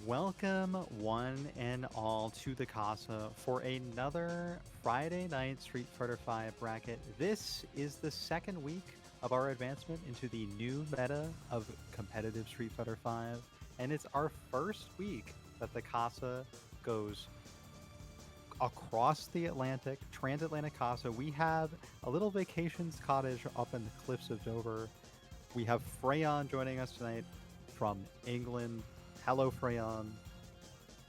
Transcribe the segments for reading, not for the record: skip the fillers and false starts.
Welcome, one and all, to the Casa for another Friday night Street Fighter V bracket. This is the second week of our advancement into the new meta of competitive Street Fighter V, and it's our first week that the Casa goes across the Atlantic, transatlantic Casa. We have a little vacations cottage up in the cliffs of Dover. We have Freyon joining us tonight from England. Hello, Freyon.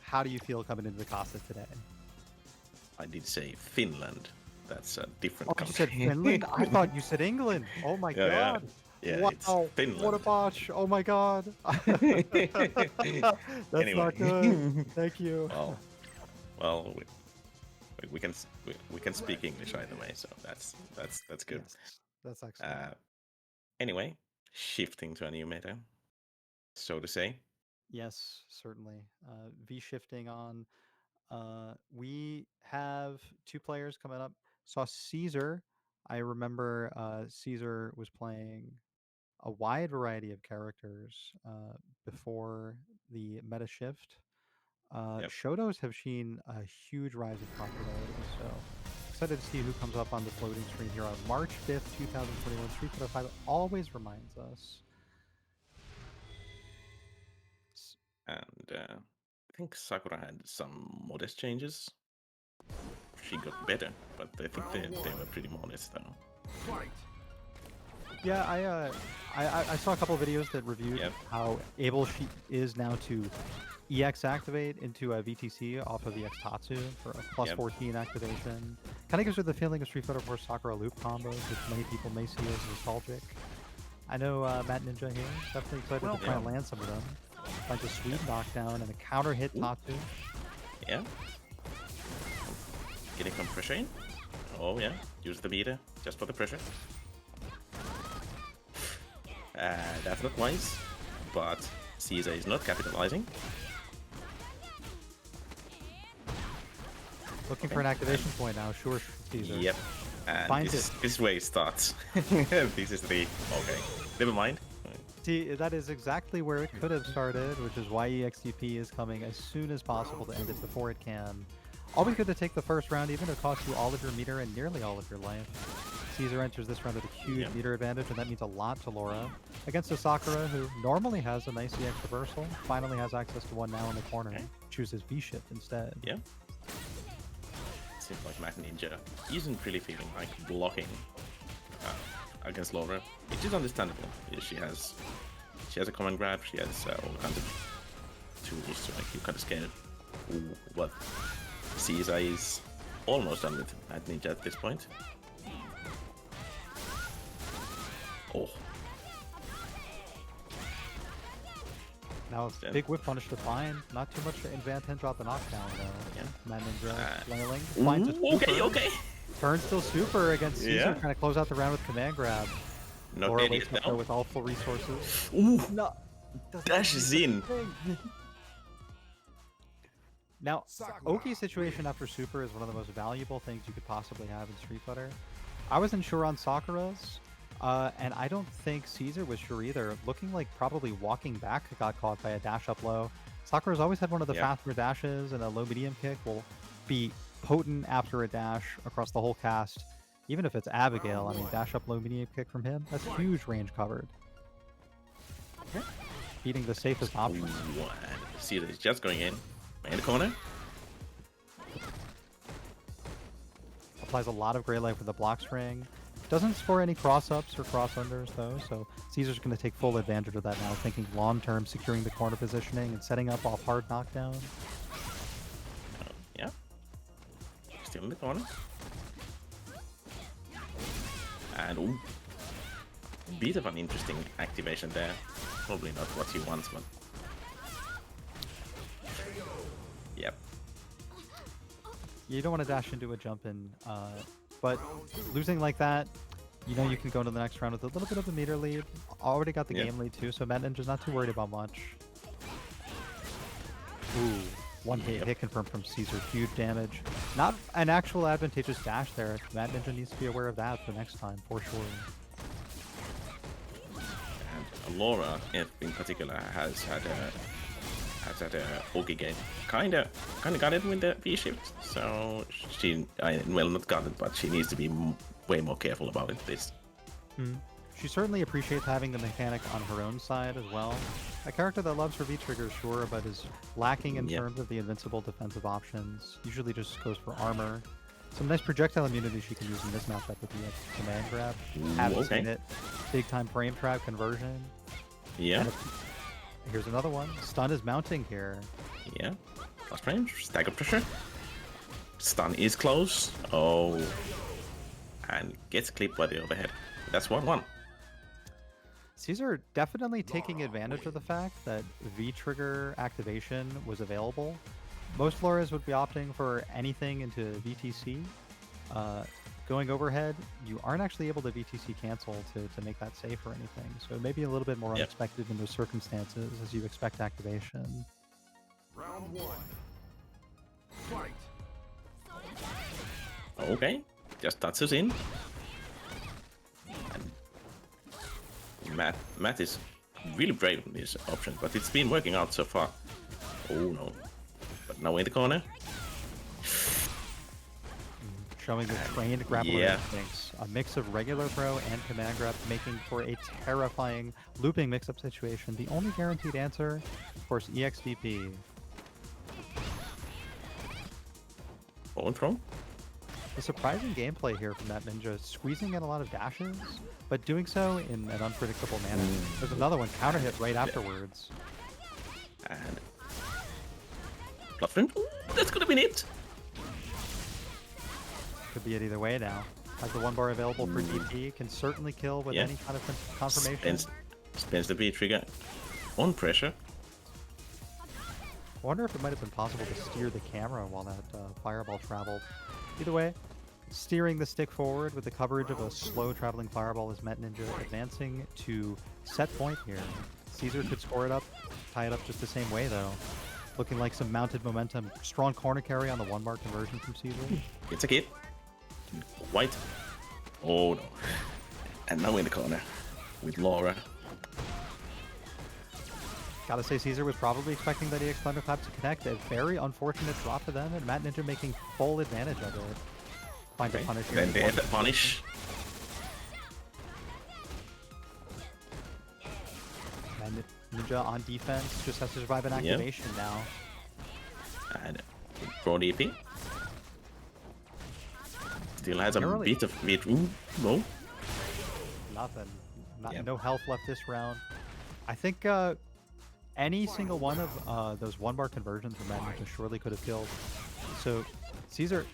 How do you feel coming into the Casa today? I did say Finland. That's a different You country. said Finland? I thought you said England. Oh my god. Yeah, wow. it's Finland. What a botch. Oh my god. That's Anyway. not good. Thank you. Well, we can speak English either way, so that's good. Yes, that's excellent. Anyway, shifting to a new meta, so to say. Yes, certainly. V shifting on. We have two players coming up. Saw Caesar. I remember Caesar was playing a wide variety of characters before the meta shift. Yep. Shotos have seen a huge rise in popularity, so excited to see who comes up on the floating screen here on March 5th, 2021. Street Fighter 5 always reminds us. And I think Sakura had some modest changes. She got better, but I think they were pretty modest though. Yeah, I saw a couple of videos that reviewed how able she is now to EX activate into a VTC off of EX Tatsu for a plus 14 activation. Kind of gives her the feeling of Street Fighter 4 Sakura loop combos, which many people may see as nostalgic. I know Matt Ninja here is definitely excited to try and land some of them. Finds a sweet knockdown and a counter hit Tatsu. Yeah. Getting some pressure in. Oh yeah, use the meter just for the pressure. That's not wise, but Caesar is not capitalizing. Looking for an activation point now, sure, Caesar. Yep. And this is where it starts. This is the... Okay, never mind. See, that is exactly where it could have started, which is why EXTP is coming as soon as possible to end it before it can. Always good to take the first round, even if it costs you all of your meter and nearly all of your life. Caesar enters this round with a huge meter advantage, and that means a lot to Laura. Against a Sakura, who normally has a nice EX reversal, finally has access to one now in the corner. Chooses V-Shift instead. Yeah. Seems like Matt Ninja isn't really feeling like blocking against Laura, which is understandable. She has a command grab, she has all kinds of tools to make you kind of scared. But Caesar is almost done with Matt Ninja at this point. Oh. Now, big whip punish to find. Not too much advantage off the knockdown, though. Yeah. Matt Ninja flailing. Finds a super. Okay. Turns still super against Caesar, trying to close out the round with command grab. Not Laura idiot wakes up with all full resources. Ooh. No. Dashes in. Now, Oki's situation after super is one of the most valuable things you could possibly have in Street Fighter. I wasn't sure on Sakura's. And I don't think Caesar was sure either. Looking like probably walking back got caught by a dash up low. Sakura's always had one of the faster dashes, and a low medium kick will be potent after a dash across the whole cast. Even if it's Abigail, I mean, dash up low medium kick from him, that's huge range covered. Beating the safest option. Caesar is just going in the corner. Applies a lot of Grey Life with the block string. Doesn't score any cross-ups or cross-unders, though, so Caesar's going to take full advantage of that now, thinking long-term, securing the corner positioning and setting up off hard knockdown. Yeah. Still in the corner. And, ooh. Bit of an interesting activation there. Probably not what he wants, but... Yep. You don't want to dash into a jump in, but losing like that, you know you can go into the next round with a little bit of a meter lead. Already got the game lead too, so Matt Ninja's not too worried about much. Ooh, one hit confirmed from Caesar, huge damage. Not an actual advantageous dash there. Matt Ninja needs to be aware of that for next time, for sure. And Laura, in particular, has had has had a okay game. Kinda got it with the V shift. So she, well, not got it, but she needs to be way more careful about it. This. She certainly appreciates having the mechanic on her own side as well. A character that loves her V-trigger, sure, but is lacking in terms of the invincible defensive options. Usually just goes for armor. Some nice projectile immunity she can use in this matchup with the command grab. Haven't seen it. Big time frame trap conversion. Yeah. Here's another one. Stun is mounting here. Yeah. Last range. Stagger pressure. Stun is close. Oh. And gets clipped by the overhead. That's 1-1. Caesar definitely taking advantage of the fact that V-trigger activation was available. Most Lauras would be opting for anything into VTC. Going overhead, you aren't actually able to VTC cancel to make that safe or anything. So maybe a little bit more unexpected in those circumstances as you expect activation. Round 1. Fight. Okay. Just touches in. Matt is really brave in this option, but it's been working out so far. Oh no. But now in the corner. Showing the trained grappler instincts. A mix of regular throw and command grab, making for a terrifying looping mix-up situation. The only guaranteed answer, of course, EXDP. Forward throw. The surprising gameplay here from that ninja, squeezing in a lot of dashes, but doing so in an unpredictable manner. There's another one, counter hit right afterwards. And platform. That's gonna be it. Could be it either way now. Has the 1 bar available for DP, can certainly kill with any kind of confirmation. Spins the B trigger on pressure. I wonder if it might have been possible to steer the camera while that fireball traveled. Either way, steering the stick forward with the coverage of a slow traveling fireball is Met Ninja advancing to set point here. Caesar could score it up, tie it up just the same way though. Looking like some mounted momentum. Strong corner carry on the 1 bar conversion from Caesar. It's a kid. White. Oh no. And now in the corner with Laura. Gotta say, Caesar was probably expecting that EX Thunderclap to connect. A very unfortunate drop for them, and Matt Ninja making full advantage of it. Find a punish here. Then they have the punish. And Ninja on defense just has to survive an activation now. And pro DP. Still has a bit of weight room. No. Nothing. No health left this round. I think any single one of those 1 bar conversions from Matt Ninja surely could have killed. So Caesar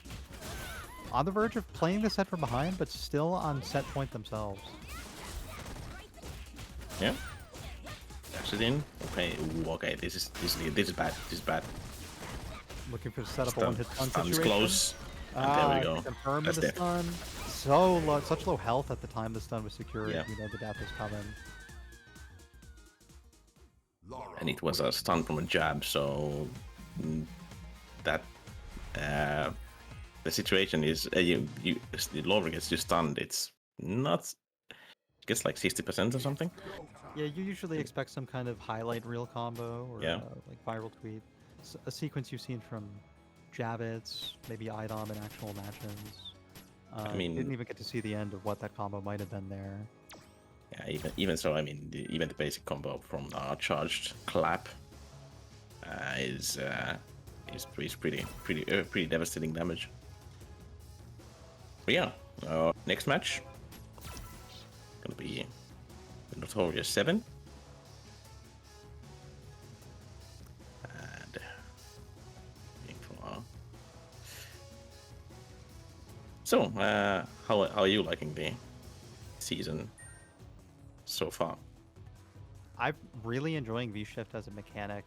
on the verge of playing the set from behind, but still on set point themselves. Yeah. Dash it in. Okay. Ooh, okay. This is bad. This is bad. Looking for to set up a one-hit stun situation. Stun's close. And there we go. Confirm That's the stun. So low, such low health at the time the stun was secured. Yeah. You know the death is coming. And it was a stun from a jab, so that the situation is Laura gets you stunned. It's not. It gets like 60% or something. Yeah, you usually expect some kind of highlight reel combo or like viral tweet. A sequence you've seen from Javits, maybe Idom in actual matches. I mean, didn't even get to see the end of what that combo might have been there. Yeah, even so, I mean, even the basic combo from charged clap is pretty devastating damage. But yeah, next match gonna be Notorious 7. And so, how are you liking the season so far? I'm really enjoying V-Shift as a mechanic.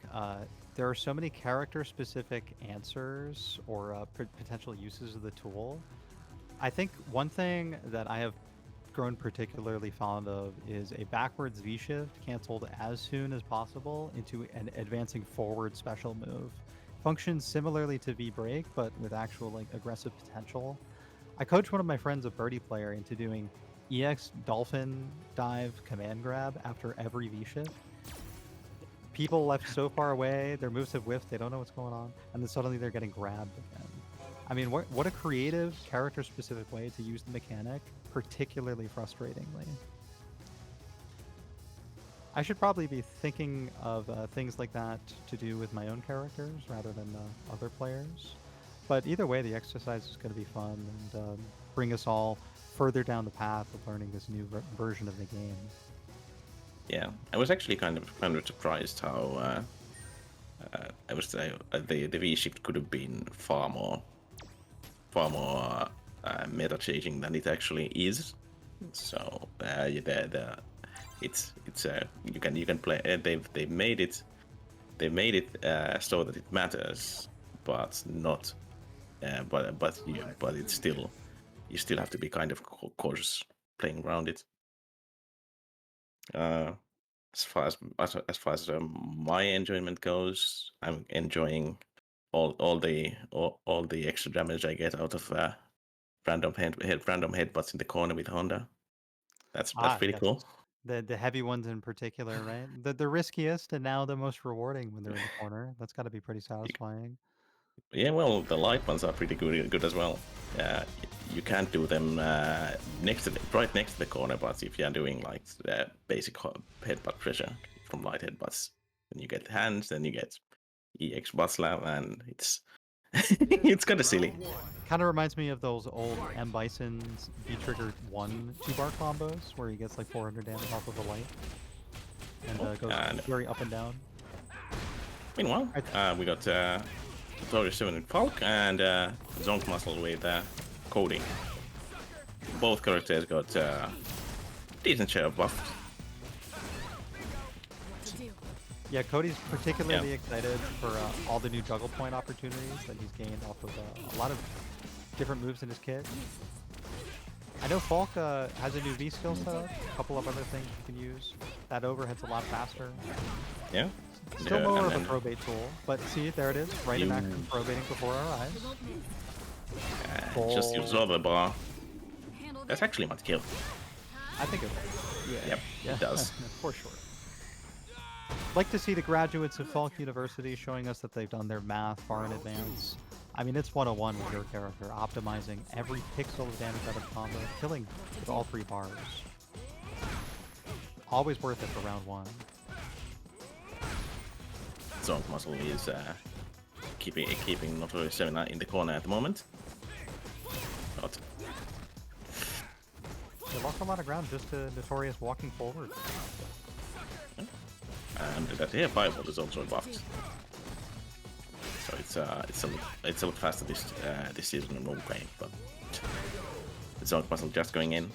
There are so many character-specific answers or potential uses of the tool. I think one thing that I have grown particularly fond of is a backwards V-Shift canceled as soon as possible into an advancing forward special move. Functions similarly to V-Break, but with actual like aggressive potential. I coached one of my friends, a birdie player, into doing EX Dolphin Dive Command Grab after every V-Shift. people left so far away, their moves have whiffed, they don't know what's going on, and then suddenly they're getting grabbed again. I mean, what a creative, character-specific way to use the mechanic, particularly frustratingly. I should probably be thinking of things like that to do with my own characters rather than other players. But either way, the exercise is going to be fun and bring us all further down the path of learning this new version of the game. Yeah, I was actually kind of surprised how I was the V shift could have been far more meta changing than it actually is. So it's you can play. They've made it so that it matters, but not. But it's still, you still have to be kind of cautious playing around it. As far as my enjoyment goes, I'm enjoying all the extra damage I get out of random headbutts in the corner with Honda. That's pretty Yes. cool. The heavy ones in particular, right? The riskiest and now the most rewarding when they're in the corner. That's got to be pretty satisfying. Yeah, well, the light ones are pretty good as well. You can't do them right next to the corner, but if you are doing like basic headbutt pressure from light headbutts, then you get hands, then you get EX butt slam, and it's it's kind of silly. Kind of reminds me of those old M. Bison's V-Trigger 1 2-bar combos where he gets like 400 damage off of a light and goes very up and down. Meanwhile, we got Notorious 7 with Falk and Zonk Muscle with Cody. Both characters got decent share of buffs. Yeah, Cody's particularly excited for all the new juggle point opportunities that he's gained off of a lot of different moves in his kit. I know Falk has a new V skill set up, a couple of other things you can use. That overhead's a lot faster. Yeah. Still more of a probate tool, but see, there it is, right in action, probating before our eyes. Just use over bar. That's actually my kill. I think it will. Yeah. Yep, it does. For sure. Like to see the graduates of Falk University showing us that they've done their math far in advance. I mean, it's 101 with your character, optimizing every pixel of damage out of combo, killing with all 3 bars. Always worth it for round 1. Zonk Muscle is keeping Notorious 7 in the corner at the moment. But They lost a lot of ground just to Notorious walking forward. and that here Fireball is also buffed. So it's a lot faster this season in normal game, but Zonk Muscle just going in.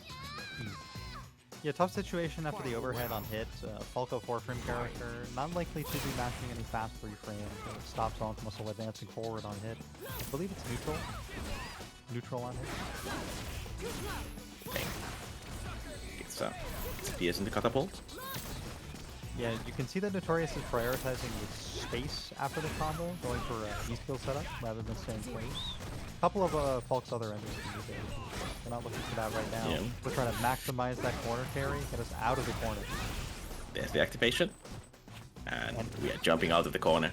Yeah, tough situation after the overhead on hit. Falco 4-frame character, not likely to be mashing any fast 3-frame. It stops Zonk Muscle advancing forward on hit. I believe it's neutral. Neutral on hit. Okay. It's PS in the catapult. Yeah, you can see that Notorious is prioritizing with space after the combo, going for a E-skill setup rather than staying place. A couple of Falk's other endings can do that. We're not looking for that right now. Yeah. We're trying to maximize that corner carry, get us out of the corner. There's the activation, and we are jumping out of the corner.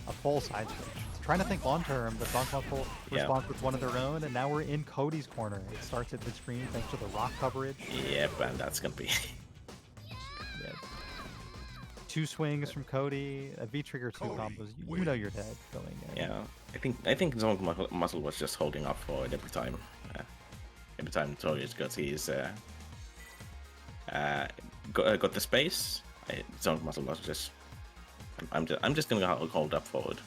A full side switch. Trying to think long term, but Zonk Muscle responds with one of their own, and now we're in Cody's corner. It starts at mid-screen thanks to the rock coverage. Yep, and that's gonna be 2 swings from Cody, a V-Trigger 2 combos. You know you're dead going in. Yeah, I think Zonk Muscle was just holding up for it every time. Every time Notorious got his got the space, Zonk Muscle was just. I'm just gonna hold up forward.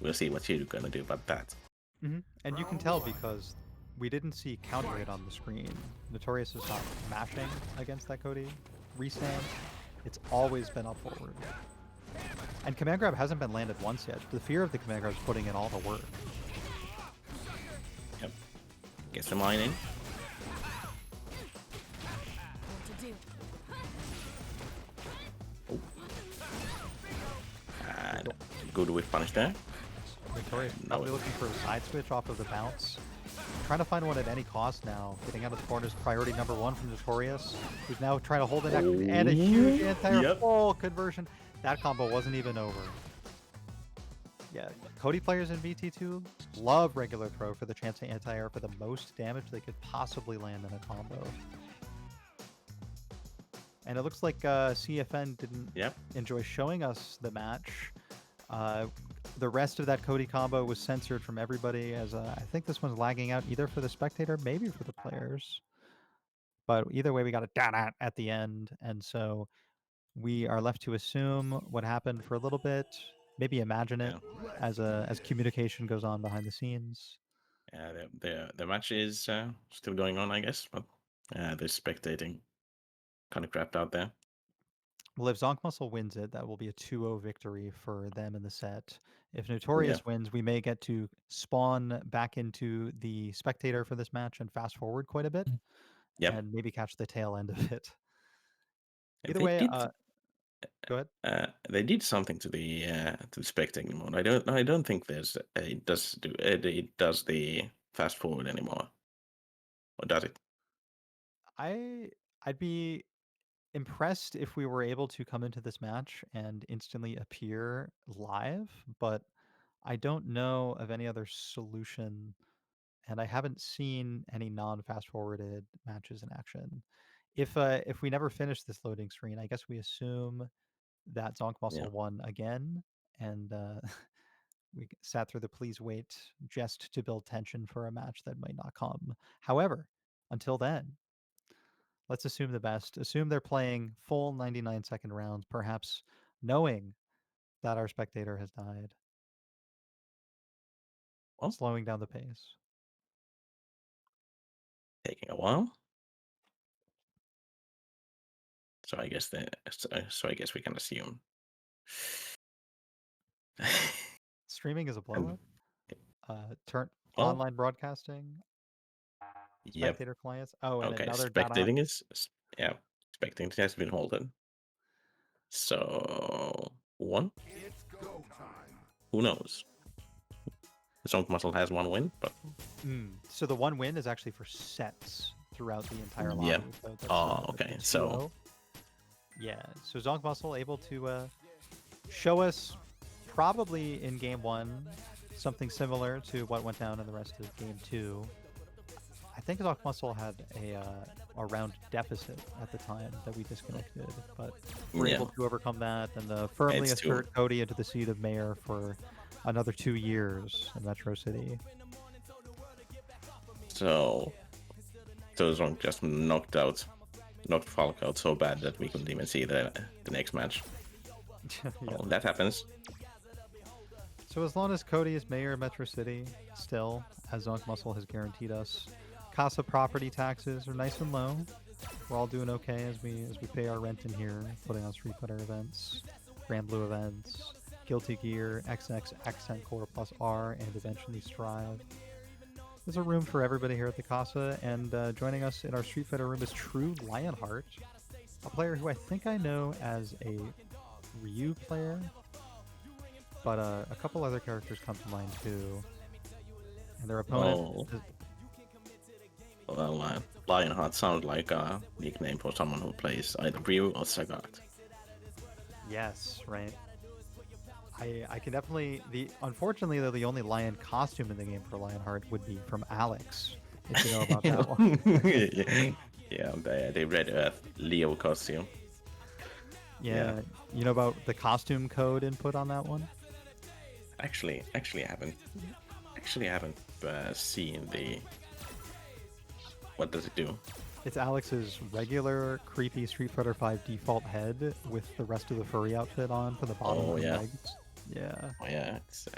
We'll see what you're gonna do about that. And you can tell because we didn't see counter hit on the screen. Notorious is not mashing against that Cody restand. It's always been up forward. And command grab hasn't been landed once yet. The fear of the command grab is putting in all the work. Yep. Get some mining. Oh. And good with punish there. Notorious probably looking for a side switch off of the bounce. Trying to find one at any cost now. Getting out of the corner is priority number 1 from Notorious, who's now trying to hold an and a huge anti-full conversion. That combo wasn't even over. Yeah, Cody players in VT2 love regular throw for the chance to anti-air for the most damage they could possibly land in a combo. And it looks like CFN didn't Yep. enjoy showing us the match. The rest of that Cody combo was censored from everybody, as I think this one's lagging out either for the spectator, maybe for the players. But either way, we got a da at the end, and so we are left to assume what happened for a little bit, maybe imagine it as communication goes on behind the scenes. Yeah, the match is still going on, I guess, but they're spectating kind of crapped out there. Well, if Zonk Muscle wins it, that will be a 2-0 victory for them in the set. If Notorious wins, we may get to spawn back into the spectator for this match and fast forward quite a bit, Yep. and maybe catch the tail end of it. Either They way, did go ahead. they did something to the spectating mode. I don't think it does the fast forward anymore. Or does it? I'd be impressed if we were able to come into this match and instantly appear live, but I don't know of any other solution, and I haven't seen any non-fast forwarded matches in action. If we never finish this loading screen, I guess we assume that Zonk Yeah. Muscle won again, and we sat through the please wait just to build tension for a match that might not come. However, until then, let's assume the best. Assume they're playing full 99-second rounds, perhaps knowing that our spectator has died, Well, slowing down the pace. taking a while. So I guess I guess we can assume. Streaming is a blow And, up. Turn well, online broadcasting, yep. spectator clients. Oh, and Okay, another data. spectating yeah, spectating has been halted. So one, It's go time. who knows? Zonk Muscle has one win, but So the one win is actually for sets throughout the entire lobby. yeah. So that's, Oh, okay. the So 2-0. Yeah. So Zonk Muscle able to show us probably in game one something similar to what went down in the rest of game two. I think Zonk Muscle had a round deficit at the time that we disconnected, but we're yeah, able to overcome that and firmly It's two. assert Cody into the seat of mayor for another 2 years in Metro City. So Zonk just knocked Falco out so bad that we couldn't even see the next match. Yeah. Well, that happens. So as long as Cody is mayor of Metro City, still, as Zonk Muscle has guaranteed us, Casa property taxes are nice and low. We're all doing okay as we pay our rent in here, putting on Street Fighter events, Grand Blue events, Guilty Gear, XX, Accent Core Plus R, and eventually Strive. There's a room for everybody here at the Casa, and joining us in our Street Fighter room is True Lionheart, a player who I think I know as a Ryu player, but a couple other characters come to mind too. And their opponent. Oh, well, Lionheart sounds like a nickname for someone who plays either Ryu or Sagat. Yes, right. I can definitely unfortunately though the only lion costume in the game for Lionheart would be from Alex, if you know about that one. Yeah, the Red Earth Leo costume. Yeah, you know about the costume code input on that one? Actually, I haven't seen the. What does it do? It's Alex's regular creepy Street Fighter 5 default head with the rest of the furry outfit on for the bottom of the legs. Yeah. Oh yeah, it's.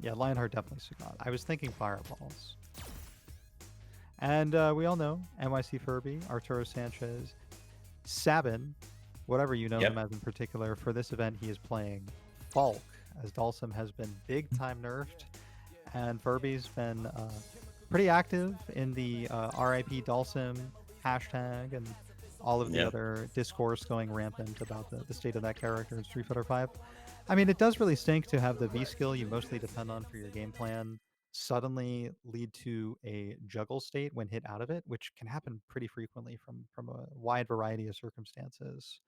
Yeah, Lionheart definitely Sagat. I was thinking Fireballs. And we all know NYC Furby, Arturo Sanchez, Sabin, whatever you know him as in particular. For this event, he is playing Falk, as Dalsum has been big time nerfed, and Furby's been pretty active in the RIP Dalsum hashtag and all of the other discourse going rampant about the state of that character in Street Fighter 5. I mean, it does really stink to have the V skill you mostly depend on for your game plan suddenly lead to a juggle state when hit out of it, which can happen pretty frequently from a wide variety of circumstances.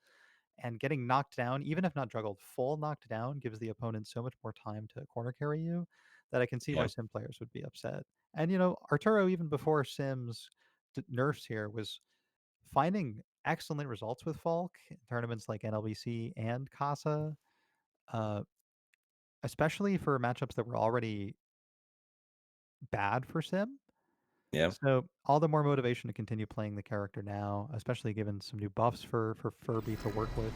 And getting knocked down, even if not juggled, full knocked down gives the opponent so much more time to corner carry you that I can see why Yeah. Sim players would be upset. And Arturo, even before Sim's nerfs here, was finding excellent results with Falk in tournaments like NLBC and Casa, uh, especially for matchups that were already bad for Sim. Yeah. So all the more motivation to continue playing the character now, especially given some new buffs for Furby to work with.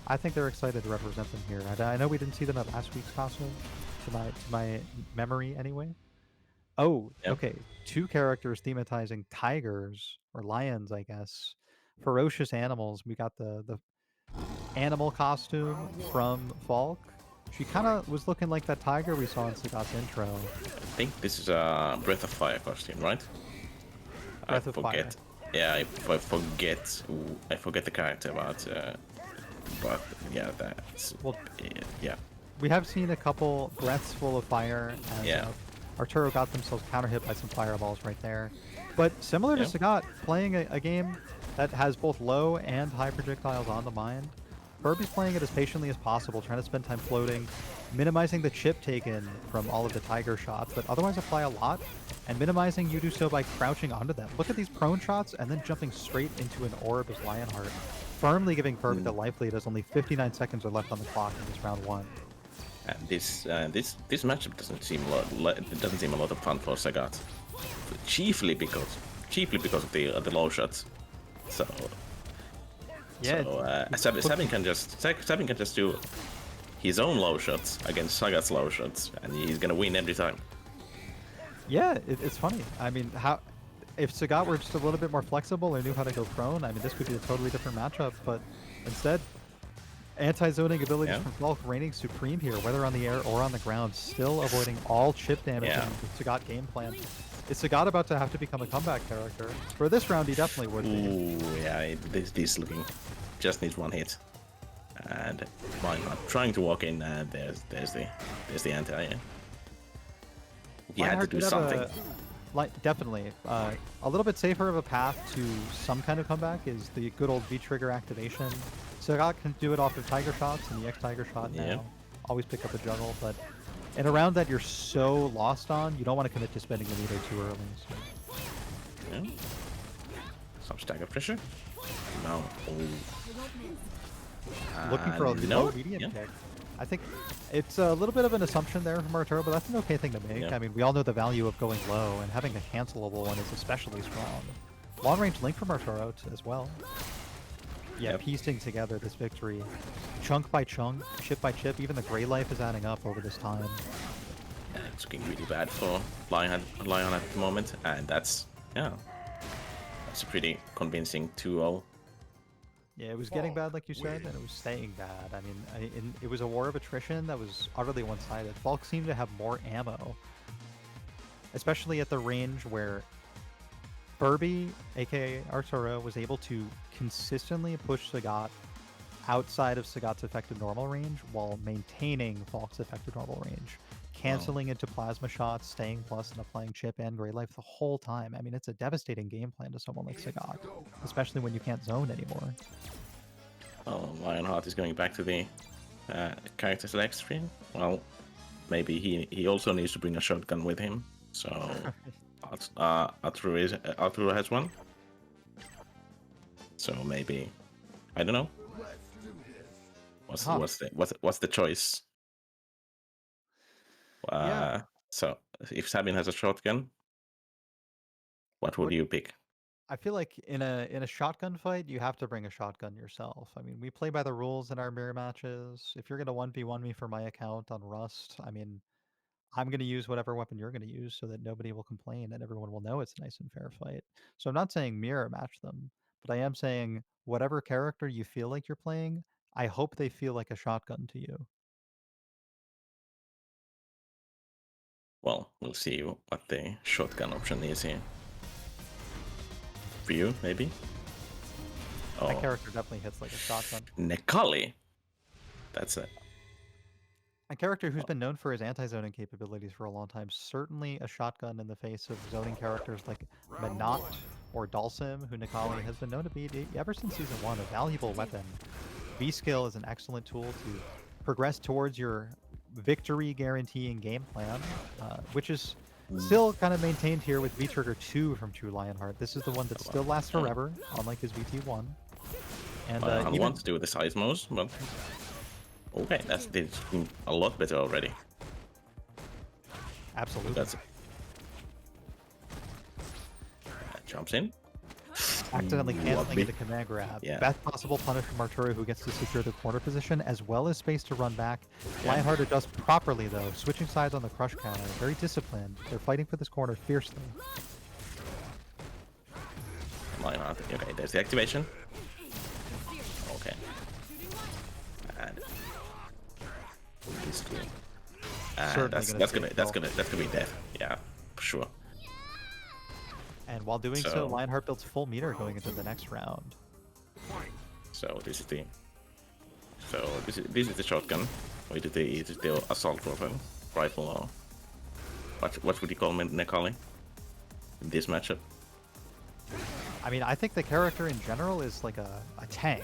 I think they're excited to represent them here. I know we didn't see them at last week's Casa, to my memory anyway. Oh, Yeah. okay. Two characters thematizing tigers or lions, I guess. Ferocious animals. We got the animal costume from Falk. She kind of was looking like that tiger we saw in Sagat's intro. I think this is a Breath of Fire costume, right? I Breath of Fire. forget. Yeah, I forget. I forget the character, but yeah, that's Well, yeah. we have seen a couple breaths full of fire, and Yeah. Arturo got themselves counter hit by some fireballs right there. But similar to Yeah. Sagat, playing a game that has both low and high projectiles on the mind, Furby's playing it as patiently as possible, trying to spend time floating, minimizing the chip taken from all of the tiger shots that otherwise apply a lot, and minimizing you do so by crouching onto them. Look at these prone shots and then jumping straight into an orb as Lionheart, firmly giving Furby the life lead as only 59 seconds are left on the clock in this round one. And this matchup doesn't seem it doesn't seem a lot of fun for Sagat, chiefly because of the low shots. So Yeah, Sabin can just do his own low shots against Sagat's low shots, and he's gonna win every time. yeah, it's funny. I mean, if Sagat were just a little bit more flexible or knew how to go prone, I mean, this could be a totally different matchup. But instead, anti-zoning abilities from Falk reigning supreme here, whether on the air or on the ground, still avoiding all chip damage in the Sagat game plan. Is Sagat about to have to become a comeback character? For this round, he definitely would be. Ooh, yeah, this looking just needs one hit, and why not trying to walk in? There's the anti. Yeah. He had to do something. Definitely. A little bit safer of a path to some kind of comeback is the good old V-trigger activation. Sagat can do it off of Tiger Shots and the X-Tiger Shot now. Always pick up a juggle, but in a round that you're so lost on, you don't want to commit to spending the meter too early. So. Yeah. Some stagger pressure. No. Looking for a low medium kick. I think it's a little bit of an assumption there from Arturo, but that's an okay thing to make. Yeah. I mean, we all know the value of going low, and having a cancelable one is especially strong. Long range link from Arturo as well. Yeah, piecing together this victory, chunk by chunk, chip by chip. Even the gray life is adding up over this time. Yeah, it's looking really bad for Lion at the moment, and that's a pretty convincing 2-0. Yeah, it was getting bad, like you said, and it was staying bad. I mean, it was a war of attrition that was utterly one-sided. Falk seemed to have more ammo, especially at the range where Furby, aka Arturo, was able to consistently push Sagat outside of Sagat's effective normal range while maintaining Falk's effective normal range, canceling into plasma shots, staying plus and applying chip and gray life the whole time. I mean, it's a devastating game plan to someone like Sagat, especially when you can't zone anymore. Oh, Lionheart is going back to the character select screen. Well, maybe he also needs to bring a shotgun with him. So Arturo has one. So maybe, I don't know. What's the choice? So if Sabin has a shotgun, what would you pick? I feel like in a shotgun fight, you have to bring a shotgun yourself. I mean, we play by the rules in our mirror matches. If you're gonna 1v1 me for my account on Rust, I mean, I'm gonna use whatever weapon you're gonna use so that nobody will complain and everyone will know it's a nice and fair fight. So I'm not saying mirror match them, but I am saying whatever character you feel like you're playing, I hope they feel like a shotgun to you. Well, we'll see what the shotgun option is here. For you, maybe? That character definitely hits like a shotgun. Nekali. That's it. A character who's been known for his anti-zoning capabilities for a long time, certainly a shotgun in the face of zoning characters like Manat or Dalsim, who Nikali has been known to be ever since Season 1, a valuable weapon V-Skill is an excellent tool to progress towards your victory guaranteeing game plan, which is still kind of maintained here with V-Trigger 2 from True Lionheart. This is the one that still lasts forever, unlike his VT1. And I even... want to do the size moves, but okay, that's a lot better already. Absolutely. That's jumps in. Accidentally canceling into command grab. Yeah. Best possible punish from Arturo, who gets to secure the corner position, as well as space to run back. Lionheart adjusts properly, though, switching sides on the crush counter. Very disciplined. They're fighting for this corner fiercely. Lionheart. Okay, there's the activation. Okay. And this cool. That's gonna be death. Yeah, for sure. And while doing so, Lionheart builds full meter going into the next round. So this is the shotgun. Or is it the assault rifle or what would you call Nekali in this matchup? I mean, I think the character in general is like a tank.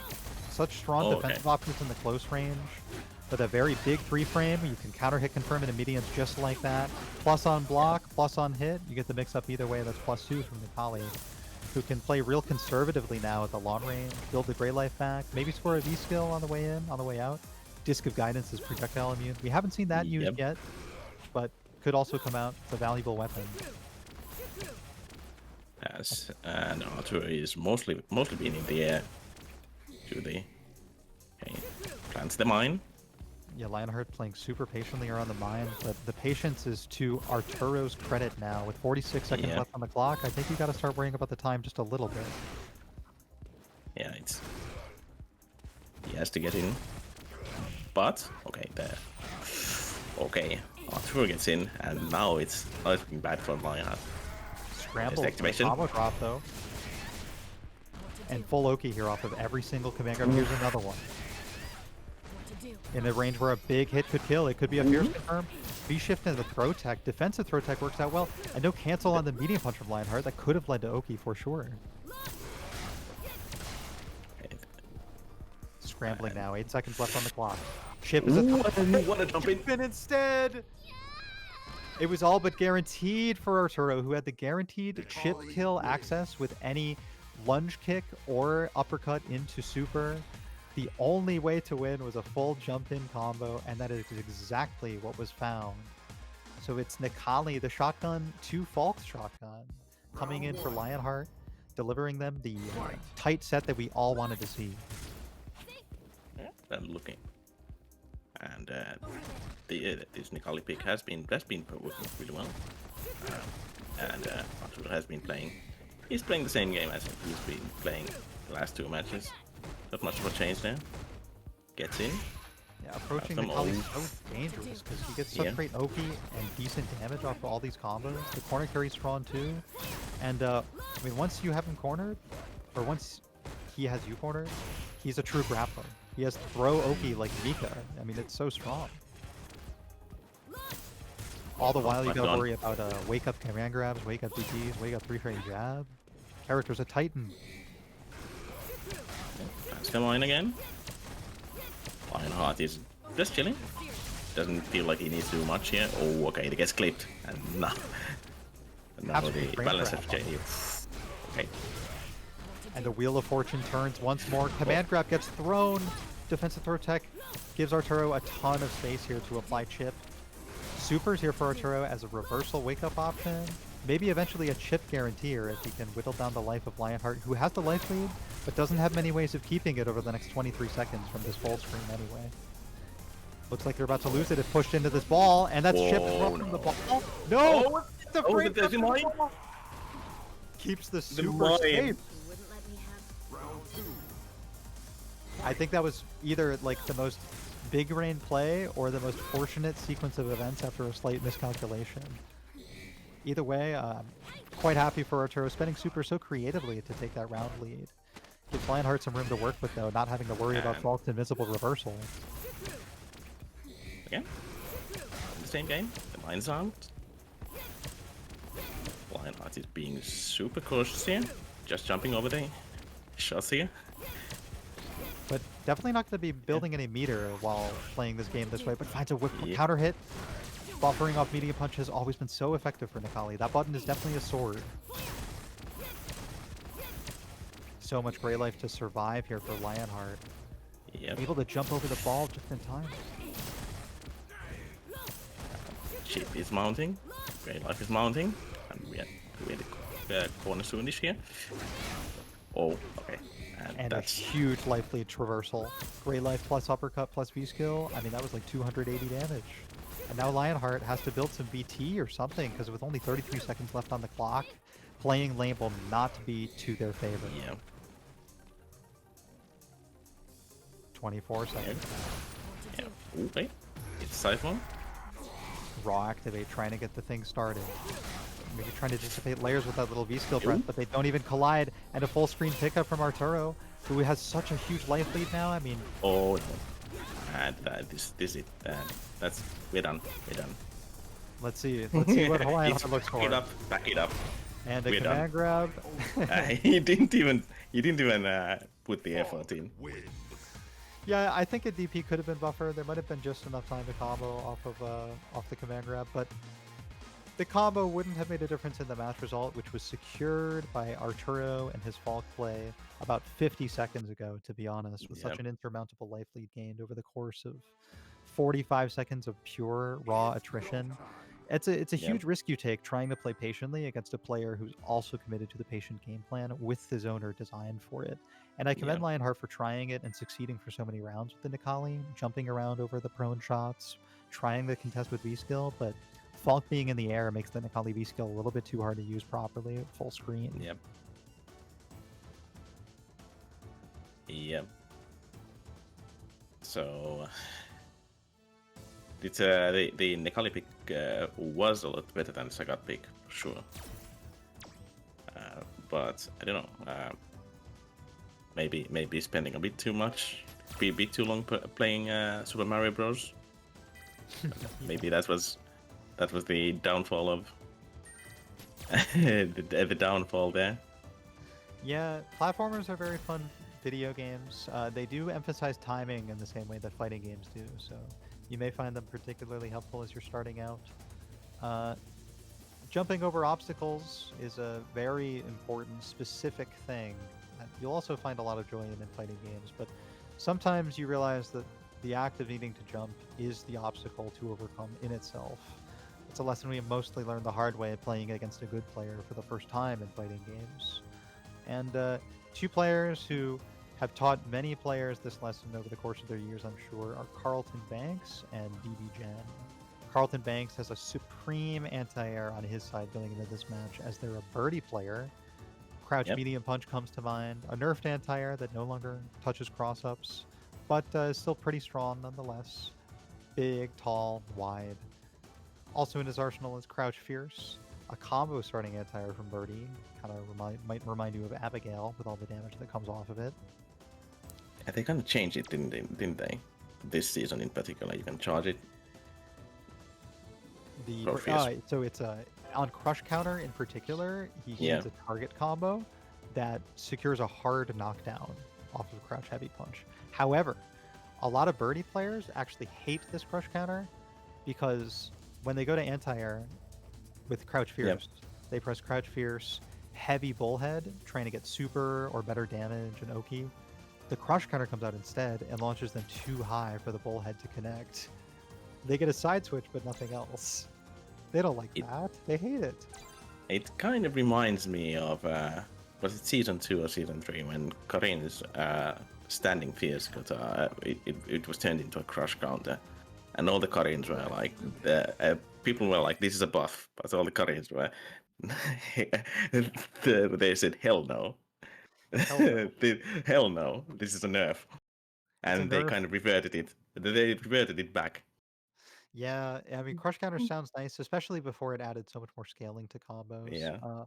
Such strong defensive options in the close range. With a very big 3-frame, you can counter hit confirm into mediums just like that. Plus on block, plus on hit. You get the mix up either way. That's +2 from Nikali, who can play real conservatively now at the long range, build the Grey Life back, maybe score a V-Skill on the way in, on the way out. Disc of Guidance is projectile immune. We haven't seen that used yet, but could also come out. It's a valuable weapon. Yes, and Arthur is mostly being in the air. Plants the mine. Yeah, Lionheart playing super patiently around the mine, but the patience is to Arturo's credit now. With 46 seconds left on the clock, I think you got to start worrying about the time just a little bit. Yeah, he has to get in. But Arturo gets in, and now it's looking bad for Lionheart. Scramble activation. Combo drop though, and full Oki here off of every single command grab. Here's another one. In a range where a big hit could kill. It could be a fierce confirm. V-shift into the throw tech. Defensive throw tech works out well. And no cancel on the medium punch from Lionheart. That could have led to Oki for sure. Scrambling now. 8 seconds left on the clock. Chip is what a jump in. And instead, it was all but guaranteed for Arturo, who had the guaranteed chip kill access with any lunge kick or uppercut into super. The only way to win was a full jump-in combo, and that is exactly what was found. So it's Nikali, the shotgun, to Falk's shotgun, coming in for Lionheart, delivering them the tight set that we all wanted to see. I'm looking. And this Nikali pick has been working really well. And Arturo has been playing. He's playing the same game as he's been playing the last 2 matches. Not much of a change there. Gets in. Yeah, approaching Nikali is so dangerous because he gets such great Oki and decent damage off of all these combos. The corner carry's strong too. And I mean, once you have him cornered, or once he has you cornered, he's a true grappler. He has throw Oki like Mika. I mean, it's so strong. All the while you gotta worry about wake up command grabs, wake up DPs, wake up 3-frame jab. Character's a titan. Come on again. Lionheart is just chilling. Doesn't feel like he needs to do much here. Oh, okay, it gets clipped. And now the balance FJ. Okay. And the Wheel of Fortune turns once more. Command grab gets thrown. Defensive throw tech gives Arturo a ton of space here to apply chip. Super's here for Arturo as a reversal wake-up option. Maybe eventually a chip guaranteer if he can whittle down the life of Lionheart, who has the life lead, but doesn't have many ways of keeping it over the next 23 seconds from this full screen anyway. Looks like they're about to lose it if pushed into this ball, and that's chipped from the ball. No! The ball keeps the super safe. I think that was either like the most big brain play or the most fortunate sequence of events after a slight miscalculation. Either way, quite happy for Arturo spending super so creatively to take that round lead. Gives Lionheart some room to work with though, not having to worry about Falk's invincible reversal. Again? The same game, the mine's out. Lionheart is being super cautious here, just jumping over the shots here. But Definitely not going to be building any meter while playing this game this way, but finds a whip Yeah. counter hit. Buffering off medium punch has always been so effective for Nikali. That button is definitely a sword. So much Grey Life to survive here for Lionheart. Yep. Able to jump over the ball just in time. Chip is mounting. Great Life is mounting. And we are the cornerstone-ish here. Oh, okay. And a that's huge life lead traversal. Grey Life plus uppercut plus V skill. I mean, that was like 280 damage. And now Lionheart has to build some BT or something, because with only 33 seconds left on the clock, playing lane will not be to their favor. yeah. 24 seconds. Yeah. Ooh, wait. It's Siphon. Raw activate, trying to get the thing started. Maybe trying to dissipate layers with that little V-skill breath, but they don't even collide. And a full screen pickup from Arturo, who has such a huge life lead now. I mean, Oh no. And this is it. We're done. We're done. let's see what Lionheart It's looks back it for. up. Back it up. And a We're done. command grab. He didn't even put the effort in. Win. Yeah, I think a DP could have been buffer. There might have been just enough time to combo off the command grab, but the combo wouldn't have made a difference in the match result, which was secured by Arturo and his Falk play about 50 seconds ago, to be honest, with such Yep. an insurmountable life lead gained over the course of 45 seconds of pure raw attrition. It's a Yep. huge risk you take trying to play patiently against a player who's also committed to the patient game plan with his owner designed for it. And I commend Yep. Lionheart for trying it and succeeding for so many rounds with the Nikali, jumping around over the prone shots, trying to contest with V-skill, but Falk being in the air makes the Nikali V-skill a little bit too hard to use properly at full screen. Yep. Yep. So it's the Nikali pick was a lot better than the Sagat pick for sure. But I don't know. Maybe spending a bit too much, be a bit too long playing Super Mario Bros. Maybe that was the downfall of the downfall there. Yeah, platformers are very fun video games. They do emphasize timing in the same way that fighting games do, so you may find them particularly helpful as you're starting out. Jumping over obstacles is a very important, specific thing that you'll also find a lot of joy in fighting games, but sometimes you realize that the act of needing to jump is the obstacle to overcome in itself. It's a lesson we mostly learned the hard way playing against a good player for the first time in fighting games. And two players who have taught many players this lesson over the course of their years, I'm sure, are Carlton Banks and DB Jen. Carlton Banks has a supreme anti-air on his side going into this match as they're a birdie player. Crouch Yep. medium punch comes to mind. A nerfed anti-air that no longer touches cross-ups, but is still pretty strong nonetheless. Big, tall, wide. Also in his arsenal is Crouch Fierce, a combo starting anti-air from Birdie. Kind of might remind you of Abigail with all the damage that comes off of it. And they kind of changed it, didn't they? This season in particular, you can charge it. Crouch Fierce. So it's on Crush Counter in particular, he Yeah. gains a target combo that secures a hard knockdown off of Crouch Heavy Punch. However, a lot of Birdie players actually hate this Crush Counter because when they go to anti-air with Crouch Fierce, they press Crouch Fierce, Heavy Bullhead, trying to get super or better damage and Oki. The Crush Counter comes out instead and launches them too high for the Bullhead to connect. They get a side switch, but nothing else. They don't like that. They hate it. It kind of reminds me of was it season 2 or season 3 when Karin's standing fierce got it was turned into a crush counter, and all the Karins were like people were like, this is a buff, but all the Karins were they said hell no. Hell no. Hell no, this is a nerf. And they nerf. kind of reverted it. They reverted it back. Yeah, I mean, Crush Counter sounds nice, especially before it added so much more scaling to combos. Yeah.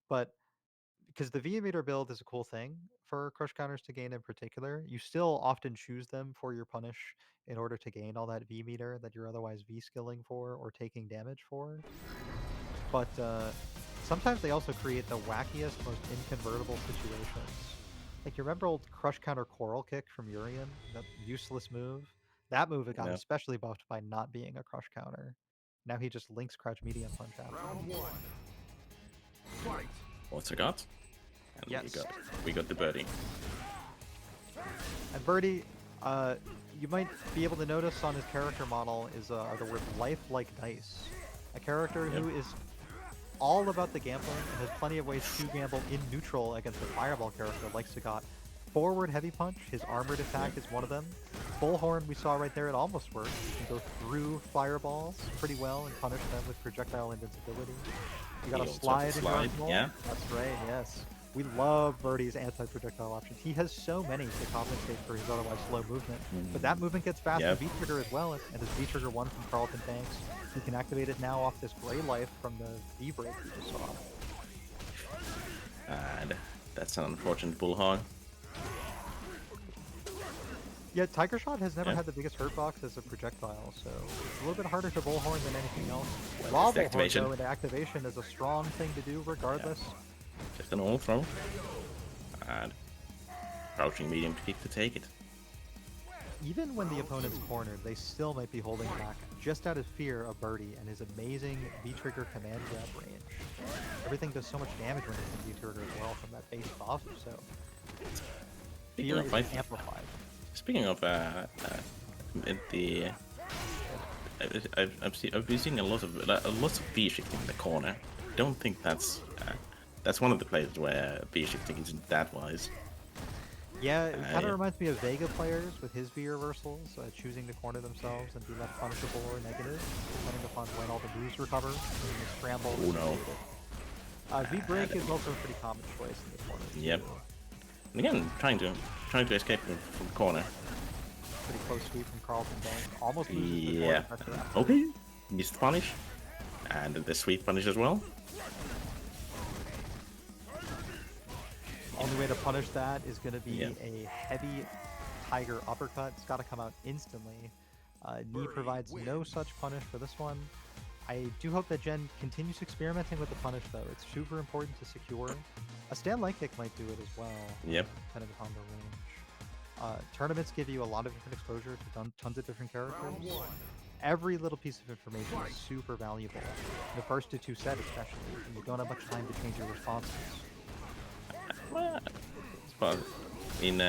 But because the V-meter build is a cool thing for Crush Counters to gain in particular, you still often choose them for your punish in order to gain all that V-meter that you're otherwise V-skilling for or taking damage for. But sometimes they also create the wackiest, most inconvertible situations. Like, you remember old Crush Counter Coral Kick from Urian? That useless move? That move had You got know, especially buffed by not being a Crush Counter. Now he just links Crouch Medium Punch after. Round one. Fight. what's I got? And Yes. we got the birdie. And Birdie, you might be able to notice on his character model is the word lifelike dice. A character who is all about the gambling and has plenty of ways to gamble in neutral against a fireball character like Sagat. Forward heavy punch, his armored attack is one of them. Bullhorn we saw right there, it almost worked. You can go through fireballs pretty well and punish them with projectile invincibility. You got He a also slide in your slide, arsenal. yeah. That's right, yes. We love Birdie's anti-projectile options. He has so many to compensate for his otherwise slow movement. But that movement gets fast Yep. with V-Trigger as well, and his V-Trigger 1 from Carlton Banks. He can activate it now off this Gray Life from the V-Break we just saw. And that's an unfortunate bullhog. Yeah, Tiger Shot has never Yeah. had the biggest hurt box as a projectile, so it's a little bit harder to Bullhorn than anything else. Well, Raw it's the Bullhorn, activation. though, into activation is a strong thing to do regardless. Just a normal throw. And crouching medium kick to take it. Even when the opponent's cornered, they still might be holding back just out of fear of Birdie and his amazing V-Trigger command grab range. Everything does so much damage when it's in V-Trigger as well from that base buff, so Speaking fear of is fight, amplified. speaking of I've been seeing a lot of V shifting in the corner. Don't think that's one of the places where V shifting isn't that wise. Yeah, it kind yeah. of reminds me of Vega players with his V reversals, choosing to corner themselves and be left punishable or negative, depending upon when all the moves recover, and the scramble. Oh no. V-Break is also a pretty common choice in this corner. Yep. too. And again, trying to escape from the corner. Pretty close sweep from Carlton Banks. Almost loses the Yeah. corner pressure. Okay. Missed punish. And the sweep punish as well. Only way to punish that is going to be Yeah. a heavy Tiger uppercut. It's got to come out instantly. Knee provides no such punish for this one. I do hope that Jen continues experimenting with the punish, though. It's super important to secure. A stand light kick might do it as well, Yep. depending upon the range. Tournaments give you a lot of different exposure to tons of different characters. Every little piece of information is super valuable. The first to two set especially, and you don't have much time to change your responses. But in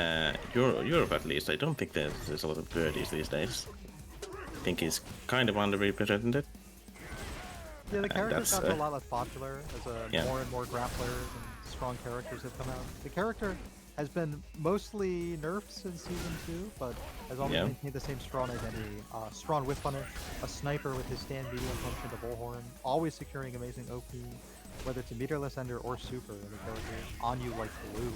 Europe at least, I don't think there's a lot of birdies these days. I think he's kind of underrepresented. Yeah, the character's that's, gotten a lot less popular as yeah. more and more grapplers and strong characters have come out. The character has been mostly nerfed since Season 2, but has always Yeah. maintained the same strong identity. Strong whiff punish, a sniper with his stand medium punch into Bullhorn, always securing amazing OP, whether it's a meterless ender or super, and the character is on you like glue.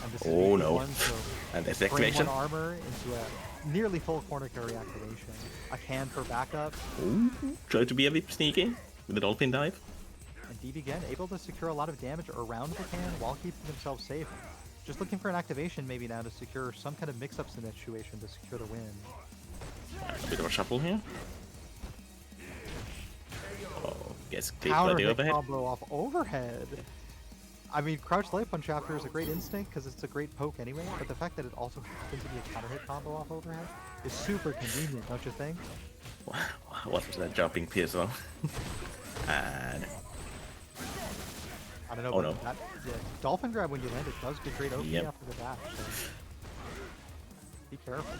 And this is Oh, week no. one, so And there's frame activation. 1 armor into a nearly full corner carry activation. A can for backup, Ooh, try to be a bit sneaky with the dolphin dive. and DB again able to secure a lot of damage around the can while keeping themselves safe. Just looking for an activation maybe now to secure some kind of mix-up situation to secure the win. A bit of a shuffle here. Oh, gets clipped by Counter the hit overhead. combo off overhead. I mean, crouch light punch after is a great instinct because it's a great poke anyway, but the fact that it also happens to be a counter hit combo off overhead is super convenient, don't you think? What was that jumping pierce on? And I don't know, Oh, but no. that dolphin grab when you land it does get great OP Yep. after the dash, so be careful.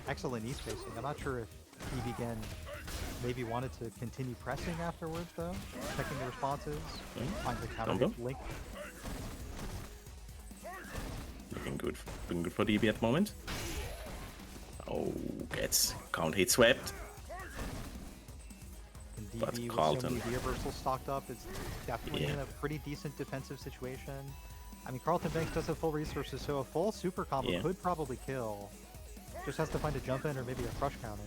Excellent knee spacing. I'm not sure if he began maybe wanted to continue pressing afterwards though, checking the responses, find the counter Combo. hit link. looking good for DB at the moment. Oh, gets count hit swept. And But DB with so Carlton. many reversals stocked up, it's definitely in Yeah. a pretty decent defensive situation. I mean, Carlton Banks does have full resources, so a full super combo Yeah. could probably kill. Just has to find a jump in or maybe a crush counter.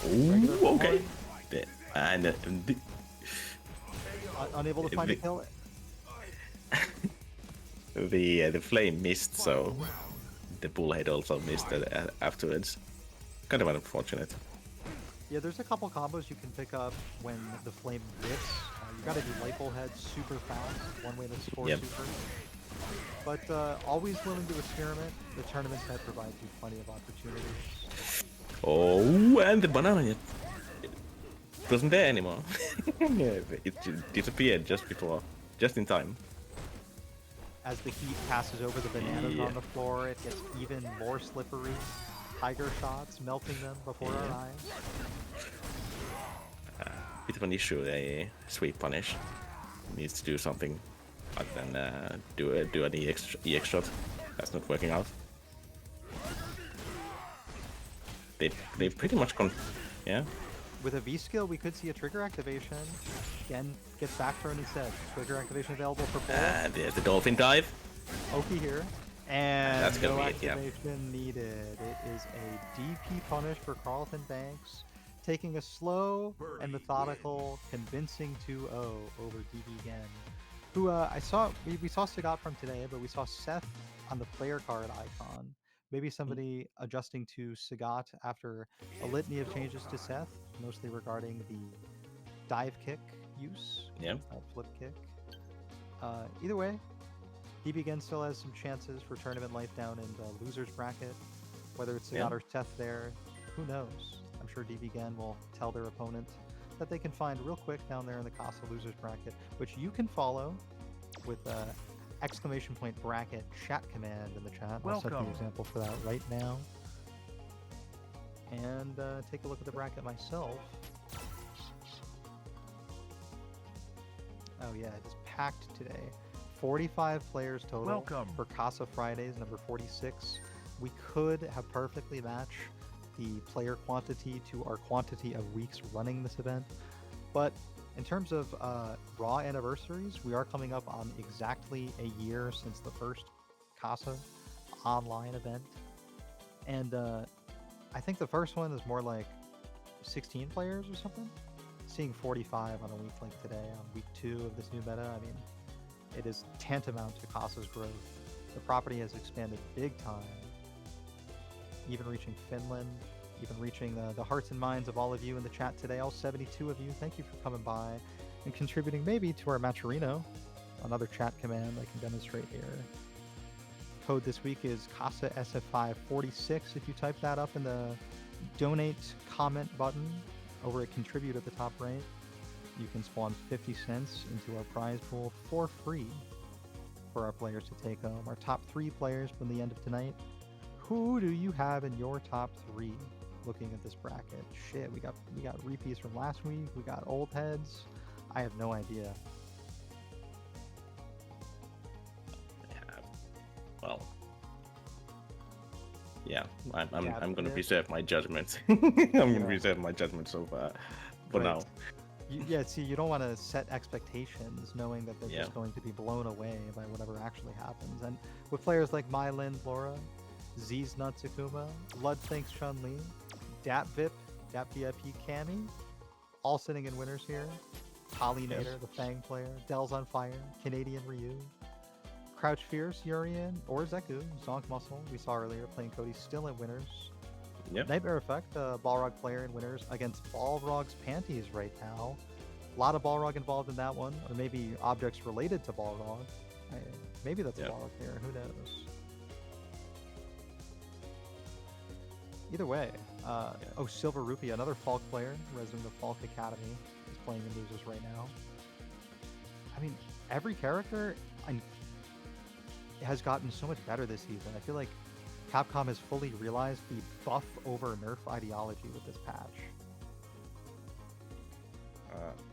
Ooh, okay. And Unable to find a the- kill. the flame missed, so the bullhead also missed afterwards. Kind of unfortunate. Yeah, there's a couple combos you can pick up when the flame whiffs You gotta do light head super fast, one way to score Yep. super. But always willing to experiment. The tournament set provides you plenty of opportunities. Oh, and the banana it wasn't there anymore. Yeah, it disappeared just in time. As the heat passes over the bananas Yeah. on the floor, it gets even more slippery. Tiger shots melting them before our Yeah. eyes. Bit of an issue. A sweep punish needs to do something other than do an EX shot. That's not working out. They pretty much yeah. With a V skill, we could see a trigger activation. Again, gets back thrown instead. Trigger activation available for both. There's the dolphin dive. Oki here. And That's gonna no be it, yeah. activation needed. It is a DP punish for Carlton Banks, taking a slow and methodical, convincing 2-0 over DB again. Who I saw, we saw Sagat from today, but we saw Seth on the player card icon. Maybe somebody adjusting to Sagat after a litany of changes to Seth, mostly regarding the dive kick use, Yeah. flip kick. Either way, DB again still has some chances for tournament life down in the losers bracket. Whether it's Sagat Yeah. or Seth there, who knows? I'm sure DB again will tell their opponent that they can find real quick down there in the Casa losers bracket, which you can follow with exclamation point bracket chat command in the chat. I'll set the Welcome. example for that right now. And take a look at the bracket myself. Oh yeah, it is packed today. 45 players total Welcome. for Casa Fridays, number 46. We could have perfectly matched the player quantity to our quantity of weeks running this event. But in terms of Raw anniversaries, we are coming up on exactly a year since the first Casa online event. And I think the first one is more like 16 players or something. Seeing 45 on a week like today, on week 2 of this new meta, I mean, it is tantamount to Casa's growth. The property has expanded big time, even reaching Finland, even reaching the hearts and minds of all of you in the chat today, all 72 of you. Thank you for coming by and contributing maybe to our Matcherino. Another chat command I can demonstrate here. Code this week is Casa SF546. If you type that up in the donate comment button over at contribute at the top right, you can spawn 50 cents into our prize pool for free for our players to take home. Our top 3 players from the end of tonight. Who do you have in your top 3 looking at this bracket? Shit, we got repeats from last week. We got old heads. I have no idea. Well, yeah, I'm Yeah, gonna yeah. reserve my judgment. I'm gonna reserve my judgment so far for Right. now. Yeah, see, you don't want to set expectations knowing that they're Yeah. just going to be blown away by whatever actually happens. And with players like Mylin Laura, Z's Nutsukuma, Lud Thinks Chun-Li, Dap VIP Cami, all sitting in winners here. Polynator, the Fang player, Dell's on Fire, Canadian Ryu, Crouch Fierce, Urian, or Zeku, Zonk Muscle, we saw earlier playing Cody, still in winners. Yep. Nightmare Effect, Balrog player in winners against Balrog's Panties right now. A lot of Balrog involved in that one, or maybe objects related to Balrog. Maybe that's Yep. a Balrog player, who knows? Either way, oh, Silver Rupee, another Falk player, resident of Falk Academy, is playing in losers right now. I mean, every character has gotten so much better this season. I feel like Capcom has fully realized the buff over nerf ideology with this patch.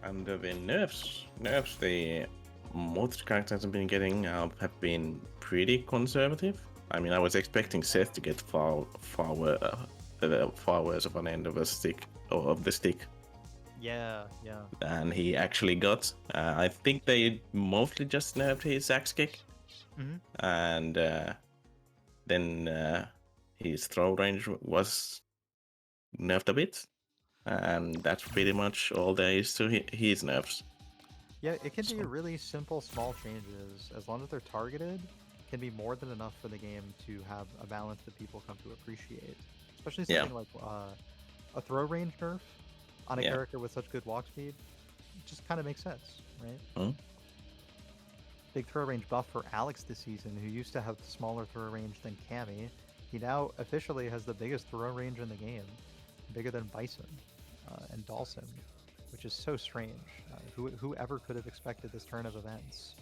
And the nerfs the most characters have been getting have been pretty conservative. I mean, I was expecting Seth to get far worse of an end of a stick or of the stick Yeah. than he actually got. I think they mostly just nerfed his axe kick, and then his throw range was nerfed a bit, and that's pretty much all there is to his nerfs. Yeah, it can be So- really simple, small changes. As long as they're targeted, can be more than enough for the game to have a balance that people come to appreciate. Especially Yeah. something like a throw range nerf on a Yeah. character with such good walk speed. just kind of makes sense, right? Hmm? Big throw range buff for Alex this season, who used to have smaller throw range than Cammy. He now officially has the biggest throw range in the game, bigger than Bison and Dawson, which is so strange. Whoever could have expected this turn of events?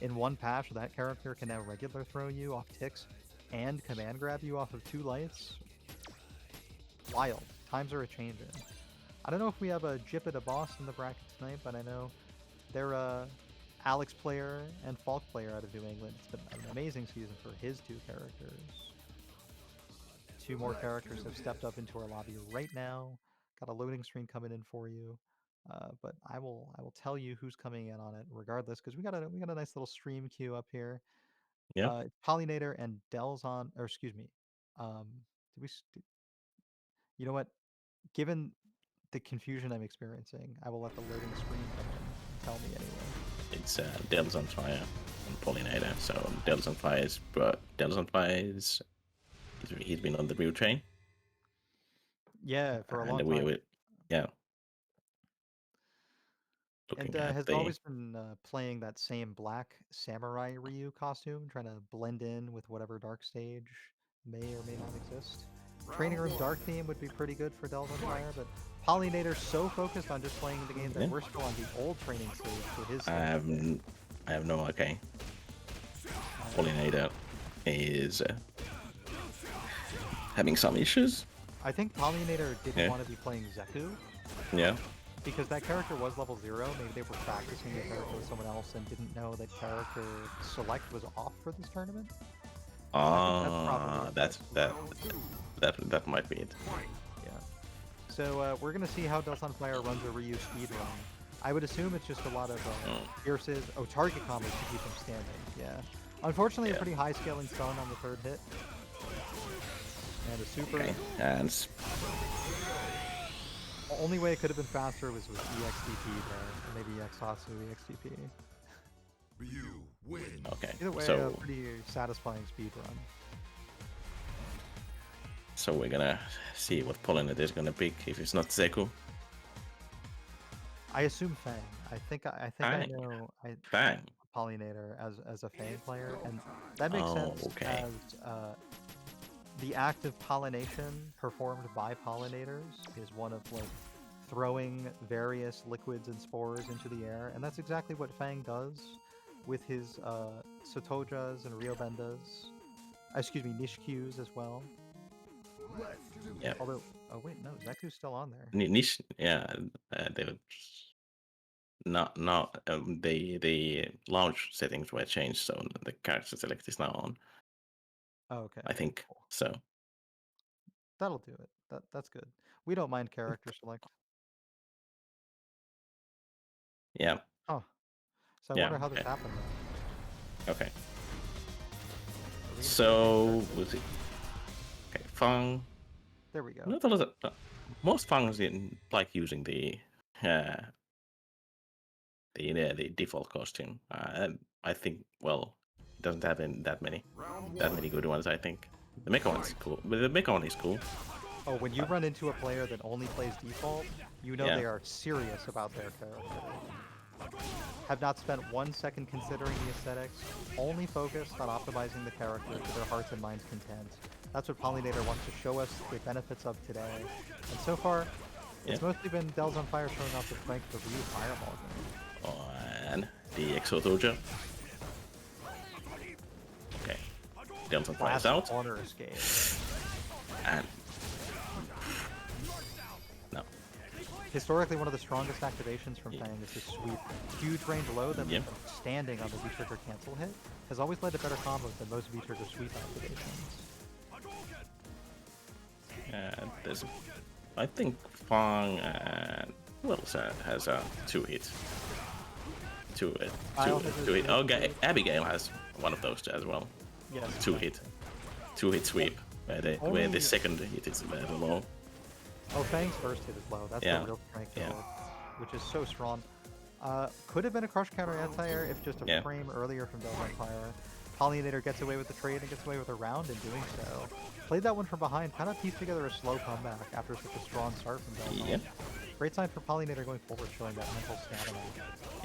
In one patch, that character can now regular throw you off ticks and command grab you off of 2 lights. Wild. Times are a-changing. I don't know if we have a Jip at a boss in the bracket tonight, but I know they're Alex player and Falk player out of New England. It's been an amazing season for his 2 characters. 2 more characters have stepped up into our lobby right now. Got a loading screen coming in for you, but I will tell you who's coming in on it regardless, because we got a nice little stream queue up here. Yeah. Pollinator and Delzon, or excuse me, um, did we? You know what? Given the confusion I'm experiencing, I will let the loading screen come in and tell me anyway. It's Devils on Fire and Pollinator. So Devils on Fire is, he's been on the real train. Yeah, for a long And time. Yeah. And Looking at has the always been playing that same black samurai Ryu costume, trying to blend in with whatever dark stage may or may not exist. Training Room Dark theme would be pretty good for Delta Fire, but Pollinator's so focused on just playing the game that Yeah. we're still on the old training stage for his I stage. have no okay. Pollinator is having some issues. I think Pollinator didn't Yeah. want to be playing Zeku, Yeah. because that character was level 0. Maybe they were practicing the character with someone else and didn't know that character select was off for this tournament. That might be it. Yeah. So we're gonna see how Dust on Fire runs a Ryu speedrun. I would assume it's just a lot of pierces. Oh, target combos to keep him standing. Yeah. Unfortunately, a Yeah. pretty high scaling stun on the 3rd hit. And a super. Okay. And The only way it could have been faster was with EXTP there. Or maybe Exhasu EXTP. You win. okay. Either way, a So pretty satisfying speedrun. so we're gonna see what Pollinator is gonna pick if it's not Zeku. I assume Fang. I think I Fang. know Fang. Pollinator as a Fang player, and that makes sense Okay. as the act of pollination performed by pollinators is one of like throwing various liquids and spores into the air, and that's exactly what Fang does with his Sotojas and Ryobendas. Excuse me, Nishikyus as well. Yeah. Although, oh wait, no, Zeku's still on there. Niche. Yeah. They were not the launch settings were changed, so the character select is now on. Oh, okay, I think cool. so. That'll do it. That's good. We don't mind character select. Yeah. Huh. So I Yeah. wonder how this Okay. happened then. Okay. Are we gonna see So we'll see. Okay. Fang. There we go. Not a lot of, most Fangs didn't like using the default costume. I think it doesn't have that many good ones. I think the mecha one's cool, but the mecha one is cool. Oh, when you run into a player that only plays default, you know Yeah. they are serious about their character. Have not spent 1 second considering the aesthetics, only focused on optimizing the character to their hearts and minds' content. That's what Pollinator wants to show us the benefits of today. And so far, it's mostly been Dells on Fire showing off the strength of Ryu Fireball game. And the Exotoja. Okay. Dells on Fire's out. Honor escape. And no. Historically, one of the strongest activations from Fang is his sweep. Huge range low that Yep. standing on the V-trigger cancel hit has always led to better combos than most V-trigger sweep activations. I think Fang who else has a 2-hit. Two hit. Oh, Abigail has one of those as well. Yes. 2-hit sweep where the second hit is very low. Oh, Fang's first hit is low. That's Yeah. the real strength Yeah. of it, which is so strong. Could have been a crush counter anti-air if just a frame earlier from Dells on Fire. Pollinator gets away with the trade and gets away with a round in doing so. Played that one from behind, kind of pieced together a slow comeback after such a strong start from Dells on. Yep. Great sign for Pollinator going forward, showing that mental stamina.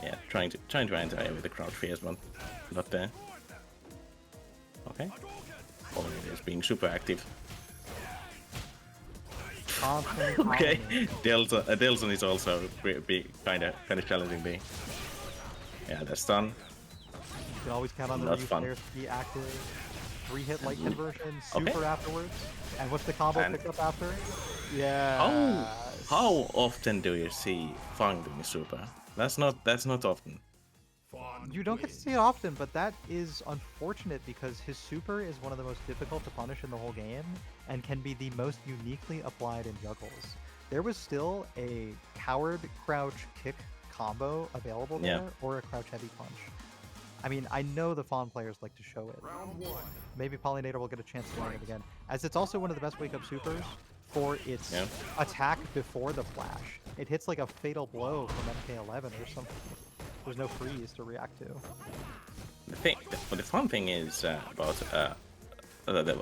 Yeah, trying to anti with the crouch phase, but not there. Okay. Pollinator is being super active. Constantly Okay, pollinating. Delson is also kind of challenging me. Yeah, that's done. You can always count on the Not Ryu fun. players to be active. 3-hit light conversion, Okay. super afterwards. And what's the combo And- picked up after? How Yeah. how often do you see Fang doing super? That's not often. Fawn You don't get to see it often, but that is unfortunate because his super is one of the most difficult to punish in the whole game and can be the most uniquely applied in juggles. There was still a coward crouch kick combo available there, Yeah. or a crouch heavy punch. I mean, I know the Fawn players like to show it. Round one. Maybe Pollinator will get a chance to learn it again, as it's also one of the best wake-up supers for its Yeah. attack before the flash. It hits like a fatal blow from MK11 or something. There's no freeze to react to. The fun thing is about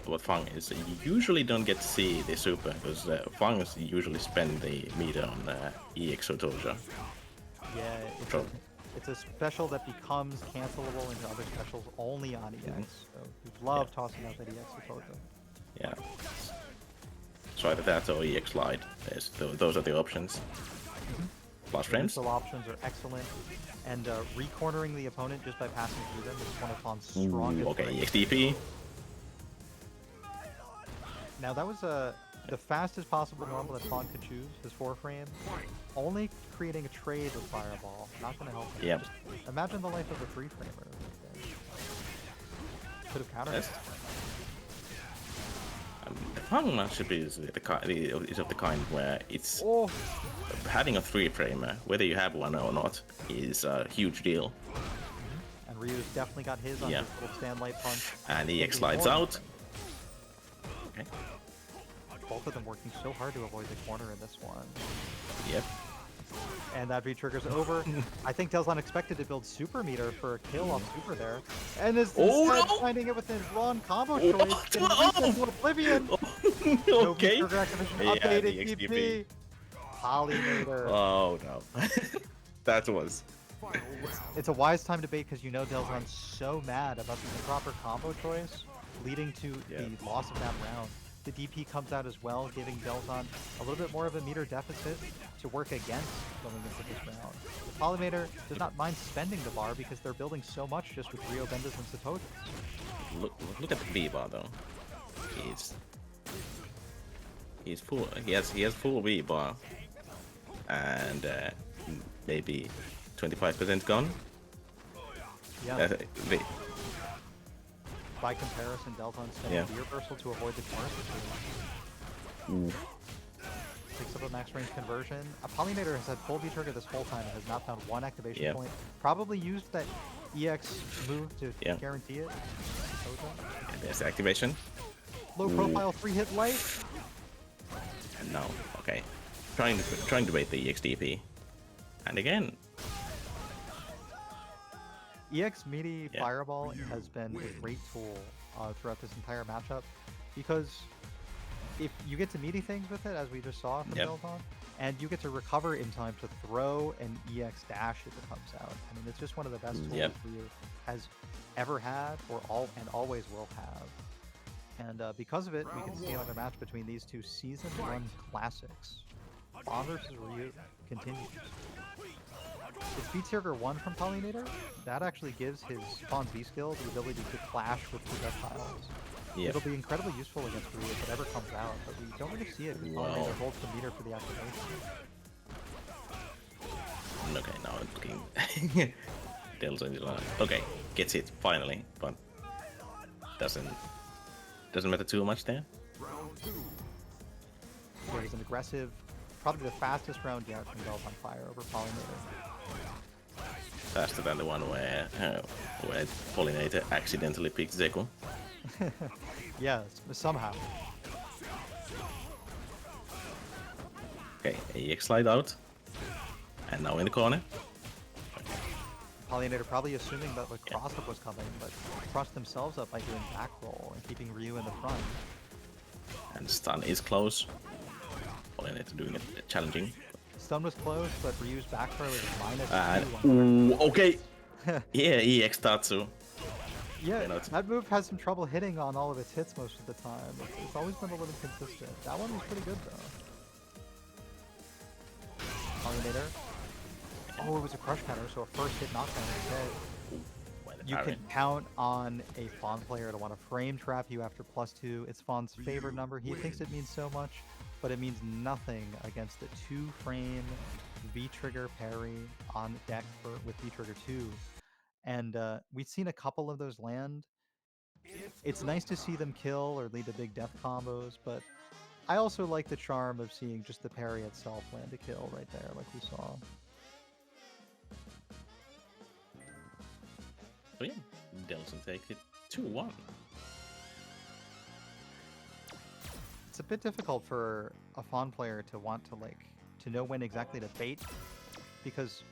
what Fang is, you usually don't get to see the super because Fangs usually spend the meter on EX or Toja. Yeah, it's Sure. it's a special that becomes cancelable into other specials only on EX. So we love tossing out that EX with Tojo. Yeah. So either that or EX Lite. Those are the options. Plus The frames. missile options are excellent, and re-cornering the opponent just by passing through them is one of Fawn's strongest. Okay, traits. EXDP. Now that was the fastest possible normal that Fawn could choose, his 4-frame. Only creating a trade with Fireball, not going to help him. Yep. Just imagine the life of a 3-framer. Could have countered Yes. it. The Fang matchup is of the kind where it's Oh, having a 3-framer, whether you have one or not, is a huge deal. and Ryu's definitely got his on Yeah. his little stand light punch. And EX He's slides more out. than- Okay. Both of them working so hard to avoid the corner in this one. Yep. And that V-trigger's over. I think Delzon expected to build super meter for a kill off super there. And is Oh, instead no! finding it with his wrong combo Oh, choice. And oh! reset to Oblivion. No Okay. V-trigger activation Yeah, updated the XDP. DP. Pollinator. Oh no. That was. It's a wise time to bait because you know Delzon's so mad about the improper combo choice, leading to Yeah. the loss of that round. The DP comes out as well, giving Delzon a little bit more of a meter deficit to work against going into this round. The Pollinator does not mind spending the bar because they're building so much just with Rio Bendas and Satojas. Look at the V bar though. He's full. He has full V bar, and maybe 25% gone. Yeah, V. by comparison, Delzon spending Yeah. the reversal to avoid the corner situation. Picks up a max range conversion. A Pollinator has had full V-trigger this whole time and has not found one activation Yeah. point. Probably used that EX move to Yeah. guarantee it. Satoja. And there's the activation. Low profile 3-hit light. And now, okay, trying to bait the EXDP, and again, EX meaty Yeah. Fireball has been a great tool throughout this entire matchup because if you get to meaty things with it, as we just saw from Yep. Delzon, and you get to recover in time to throw an EX dash if it comes out. I mean, it's just one of the best tools Yep. Ryu has ever had or always will have. And because of it, we can see another match between these two Season 1 classics. Fawn versus Ryu continues. It's V-Trigger 1 from Pollinator. That actually gives his Fawn's V-skill the ability to clash with projectiles. yeah, It'll be incredibly useful against Ryu if it ever comes out, but we don't really see it because Wow. Pollinator holds the meter for the activation. okay, now it's looking. Delson is like, okay, gets hit finally, but doesn't matter too much there. Round two. It was an aggressive, probably the fastest round yet from Delz on Fire over Pollinator. Faster than the one where Pollinator accidentally picked Zeku. Yes, somehow. Okay, EX slide out, and now in the corner. Pollinator probably assuming that the cross-up was coming, but crossed themselves up by doing back roll and keeping Ryu in the front. And stun is close. Pollinator doing it challenging. Stun was close, but Ryu's back throw is -2. Ooh, okay. Yeah, EX Tatsu. Yeah, You know, it's- that move has some trouble hitting on all of its hits most of the time. It's always been a little consistent. That one was pretty good though. Pollinator. Oh, it was a crush counter, so a first hit knockdown instead. Well, You can count on a Fawn player to want to frame trap you after +2. It's Fawn's favorite number. He thinks it means so much, but it means nothing against the 2-frame V-trigger parry on deck with V-trigger 2. And we've seen a couple of those land. It's nice to see them kill or lead to big death combos, but I also like the charm of seeing just the parry itself land a kill right there, like we saw. So yeah, Delson takes it 2-1. It's a bit difficult for a Fawn player to want to know when exactly to bait, because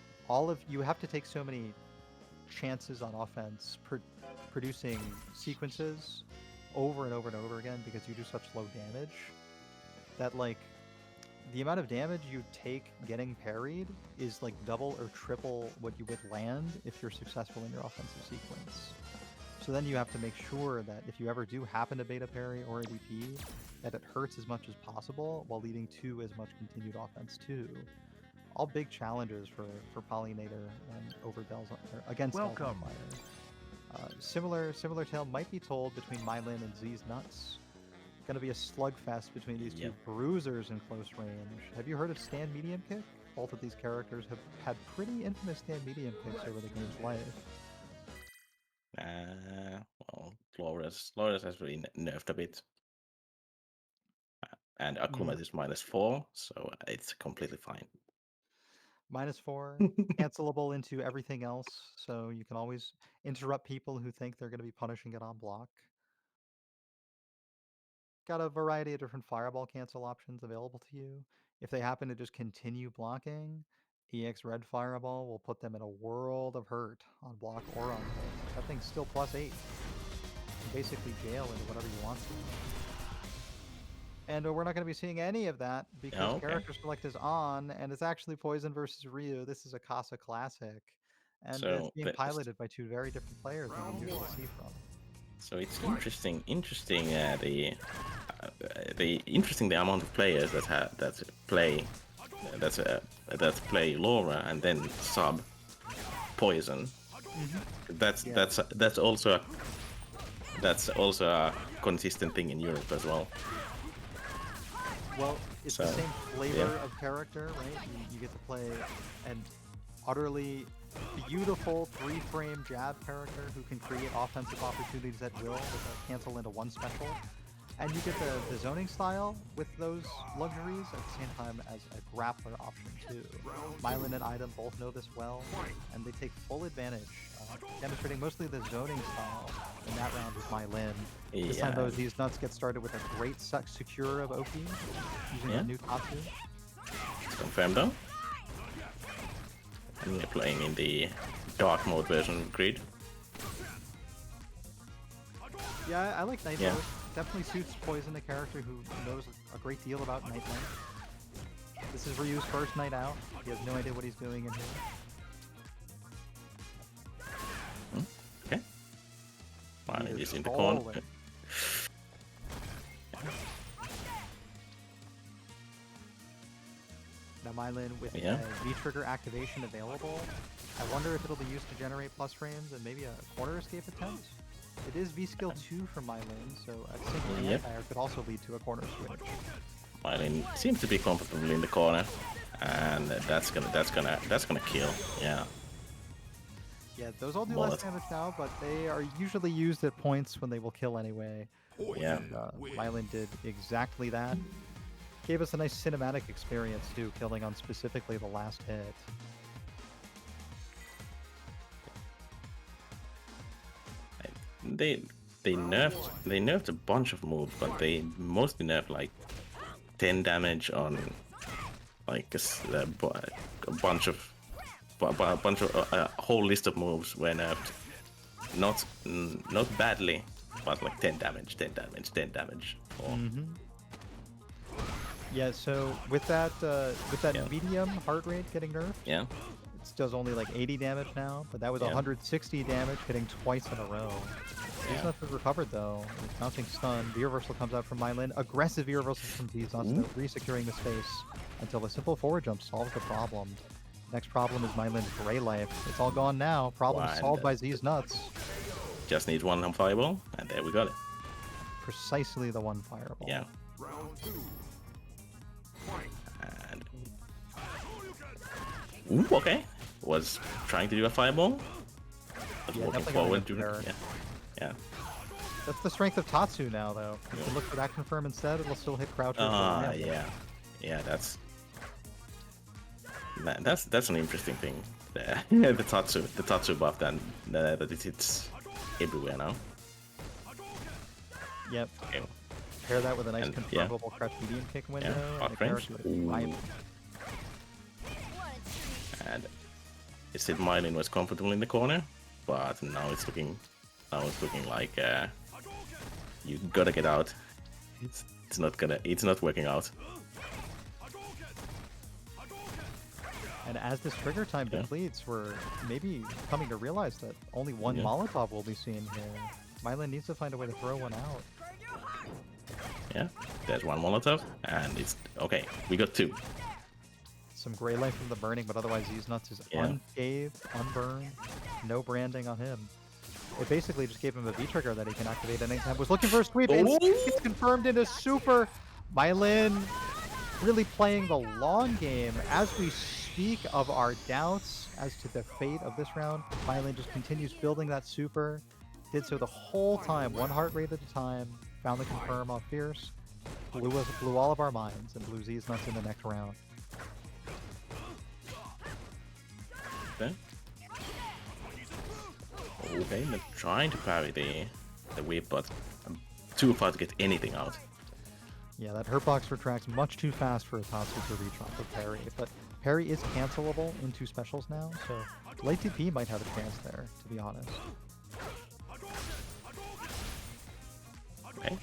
you have to take so many chances on offense producing sequences over and over and over again because you do such low damage that the amount of damage you take getting parried is double or triple what you would land if you're successful in your offensive sequence. So then you have to make sure that if you ever do happen to bait a parry or a DP, that it hurts as much as possible while leading to as much continued offense too. All big challenges for Pollinator and against Welcome. Similar tale might be told between Mylin and Z's Nuts. Going to be a slugfest between these two bruisers in close range. Have you heard of stand medium kick? Both of these characters have had pretty infamous stand medium kicks over the game's life. Well, Flores has really nerfed a bit. And Akuma is -4, so it's completely fine. -4, cancelable into everything else, so you can always interrupt people who think they're going to be punishing it on block. Got a variety of different fireball cancel options available to you. If they happen to just continue blocking, EX Red Fireball will put them in a world of hurt on block or on hit. That thing's still +8. You can basically jail into whatever you want to. And we're not going to be seeing any of that because character select is on, and it's actually Poison versus Ryu. This is a Casa classic, and it's being piloted by two very different players than we usually see from. So it's interesting. The amount of players that play Laura and then sub Poison. That's also a consistent thing in Europe as well. Well, it's the same flavor of character, right? You get to play an utterly beautiful 3-frame jab character who can create offensive opportunities at will with a cancel into 1 special. And you get the zoning style with those luxuries at the same time as a grappler option too. Mylin and Item both know this well, and they take full advantage, demonstrating mostly the zoning style in that round with Mylin. This time though, these nuts get started with a great secure of OP using the new Tatsu. It's confirmed though. And we're playing in the dark mode version of Grid. Yeah, I like Night Mode. Definitely suits Poison, a character who knows a great deal about Night Mode. This is Ryu's first night out. He has no idea what he's doing in here. Okay. Finally, he's in the corner. Now Mylin with a V-trigger activation available. I wonder if it'll be used to generate plus frames and maybe a corner escape attempt. It is V-skill 2 from Mylin, so a simple anti-air could also lead to a corner switch. Mylin seems to be comfortable in the corner, and that's gonna kill. Yeah. Yeah, those all do less damage now, but they are usually used at points when they will kill anyway. Yeah. And, Mylin did exactly that. Gave us a nice cinematic experience too, killing on specifically the last hit. They nerfed a bunch of moves, but they mostly nerfed like 10 damage on like a bunch of a whole list of moves were nerfed. Not badly, but like 10 damage. Yeah, so with that Yeah, medium heart rate getting nerfed, yeah. it does only like 80 damage now, but that was Yeah, 160 damage hitting twice in a row. yeah. Znuts has recovered though. It's bouncing stun. V reversal comes out from Mylin. Aggressive V reversal from Znuts Ooh, though, re-securing the space until a simple forward jump solves the problem. Next problem is Mylin's Gray Life. It's all gone now. Problem and solved by Z's Nuts. just need one on fireball, and there we got it. Precisely the one fireball. Yeah, Round two. Fight. and ooh, okay. Was trying to do a fireball, but Yeah, walking definitely forward. going Doing, there. yeah, yeah. That's the strength of Tatsu now, though. If you look for that confirm instead, it'll still hit crouchers. Yeah, yeah. That's an interesting thing. The Tatsu buff that it hits everywhere now. Yep. Okay. Pair that with a nice And, yeah. confirmable crouch medium kick window, hot and the range. character is thriving. And it said Mylin was comfortable in the corner, but now it's looking like you gotta get out. It's not working out. And as this trigger time Yeah. depletes, we're maybe coming to realize that only one Yeah. Molotov will be seen here. Mylin needs to find a way to throw one out. Yeah, there's one Molotov, and it's okay. We got two. Some Gray Life from the burning, but otherwise Nuts is Yeah. unscathed, unburned, no branding on him. It basically just gave him a V-trigger that he can activate at any time. Was looking for a sweep. Oh! It's confirmed into super. Mylin really playing the long game. As we speak of our doubts as to the fate of this round, Mylin just continues building that super. Did so the whole time, one heart rate at a time. Found the confirm off Fierce. Blew all of our minds and blew Z's Nuts in the next round. Okay. Okay, they're trying to parry the whip, but I'm too far to get anything out. Yeah, that hurt box retracts much too fast for a Tatsu to reach off of parry, but parry is cancelable into specials now, so late TP might have a chance there, to be honest. Okay,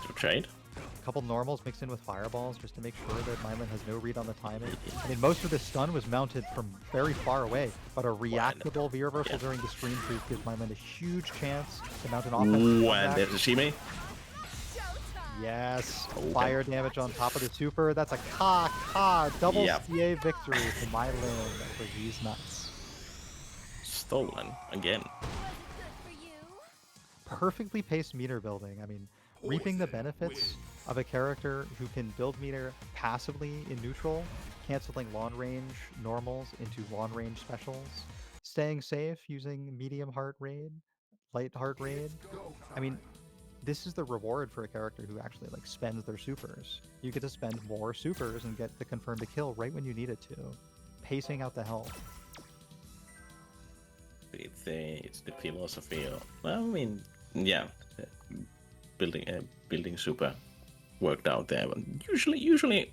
so trade. A couple normals mixed in with fireballs just to make sure that Mylin has no read on the timing. I mean, most of the stun was mounted from very far away, but a reactable V reversal during the stream creep gives Mylin a huge chance to mount an offensive Ooh, comeback. and there's a Shime. Yes, Okay. fire damage on top of the super. That's a double Yep. CA victory for Mylin for these nuts. Stolen again. Perfectly paced meter building. I mean, reaping the benefits of a character who can build meter passively in neutral, canceling long range normals into long range specials, staying safe using medium heart raid, light heart raid. I mean, this is the reward for a character who actually like spends their supers. You get to spend more supers and get the confirm to kill right when you need it to, pacing out the health. It's the philosophy of, well, I mean, yeah, building super worked out there. But usually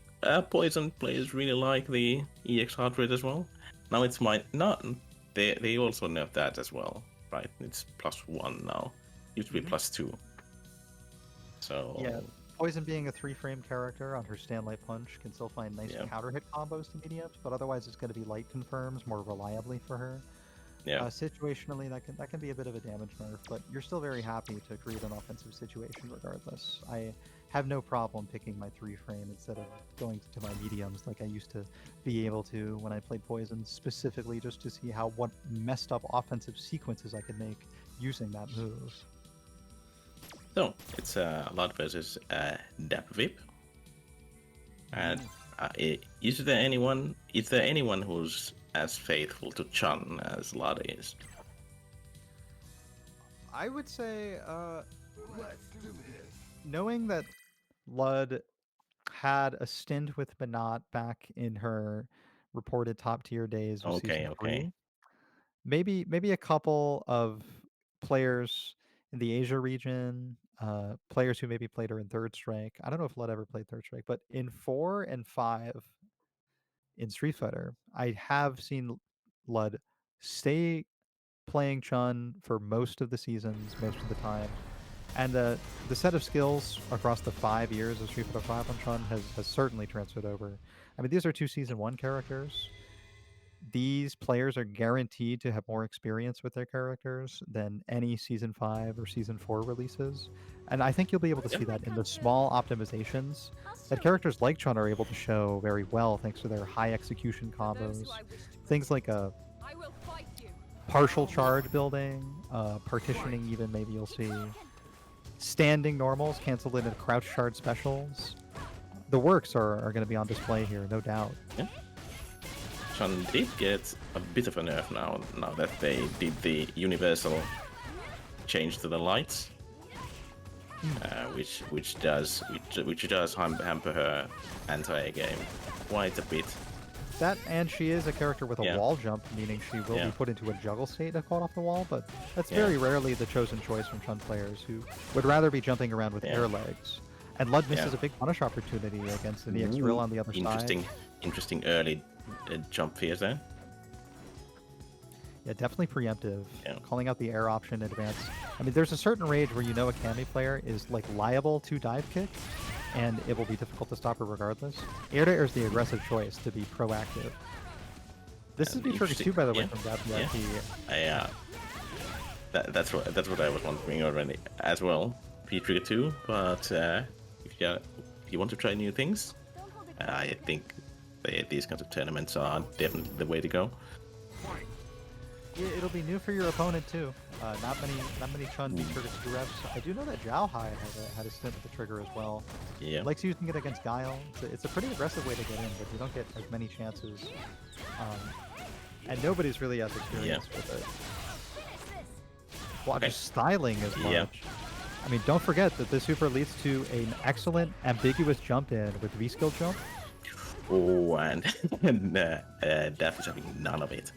Poison players really like the EX heart rate as well. Now it's not. They also nerfed that as well, right? It's +1 now. Used to be +2. So Yeah, Poison being a 3-frame character on her Stanlight Punch can still find nice Yeah. counter hit combos to mediums, but otherwise it's going to be light confirms more reliably for her. yeah, Situationally, that can be a bit of a damage nerf, but you're still very happy to create an offensive situation regardless. I have no problem picking my 3-frame instead of going to my mediums like I used to be able to when I played Poison, specifically just to see what messed up offensive sequences I could make using that move. so it's a lot versus Dap Vip. And is there anyone who's as faithful to Chun as Lada is? I would say, knowing that Lud had a stint with Banat back in her reported top tier days of Okay, season okay. 3, maybe a couple of players in the Asia region, players who maybe played her in Third Strike. I don't know if Lud ever played Third Strike, but in 4 and 5 in Street Fighter, I have seen Lud stay playing Chun for most of the seasons, most of the time. And the set of skills across the 5 years of Street Fighter 5 on Chun has certainly transferred over. I mean, these are 2 Season 1 characters. These players are guaranteed to have more experience with their characters than any Season 5 or Season 4 releases. And I think you'll be able to see that in the small optimizations that characters like Chun are able to show very well thanks to their high execution combos. Things like a partial charge building, partitioning even, maybe you'll see. Standing normals canceled into crouch charge specials. The works are going to be on display here, no doubt. Yeah. Chun did get a bit of a nerf now that they did the universal change to the lights, which does hamper her entire game quite a bit. That, and she is a character with a wall jump, meaning she will be put into a juggle state if caught off the wall, but that's very rarely the chosen choice from Chun players who would rather be jumping around with air legs. And Lud misses a big punish opportunity against an EX Drill on the other side. Interesting early jump fears there. Yeah, definitely preemptive. Calling out the air option in advance. I mean, there's a certain range where you know a Kami player is like liable to dive kick, and it will be difficult to stop her regardless. Air to air is the aggressive choice to be proactive. This is B-Trigger 2, by the way, from WIP. That's what I was wondering already as well. B-Trigger 2, but if you want to try new things, I think these kinds of tournaments are definitely the way to go. It'll be new for your opponent too. Not many Chun B-Trigger 2 reps. I do know that Zhao Hai had a stint with the trigger as well. Yeah. Likes using it against Guile. It's a pretty aggressive way to get in, but you don't get as many chances. And nobody's really as experienced with it. Well, just styling as much. Yeah. I mean, don't forget that this super leads to an excellent ambiguous jump in with V-skill jump. Oh, and Daph is having none of it.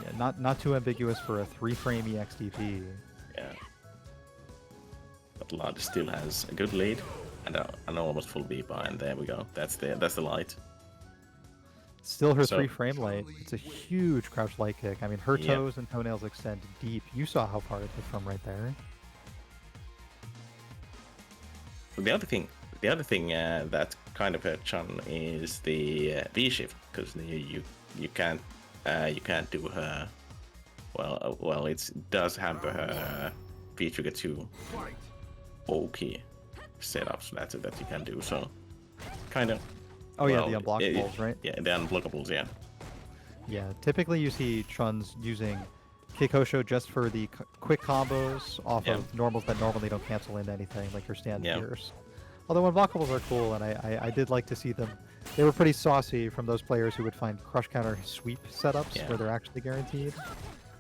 Yeah, not too ambiguous for a 3-frame EXDP. Yeah. But Lud still has a good lead and an almost full V-bar, and there we go. That's the light. Still her 3-frame light. It's a huge crouch light kick. I mean, her toes and toenails extend deep. You saw how far it was from right there. The other thing that kind of hurt Chun is the V shift, because you can't do her. Well, it does hamper her V-Trigger 2 okay setups that you can do. So kind of. Oh yeah, the unblockables, right? Yeah, the unblockables. Yeah. Yeah, typically you see Chun's using Kikosho just for the quick combos off of normals that normally don't cancel into anything, like your stand pierce. Although unblockables are cool, and I did like to see them. They were pretty saucy from those players who would find crush counter sweep setups where they're actually guaranteed.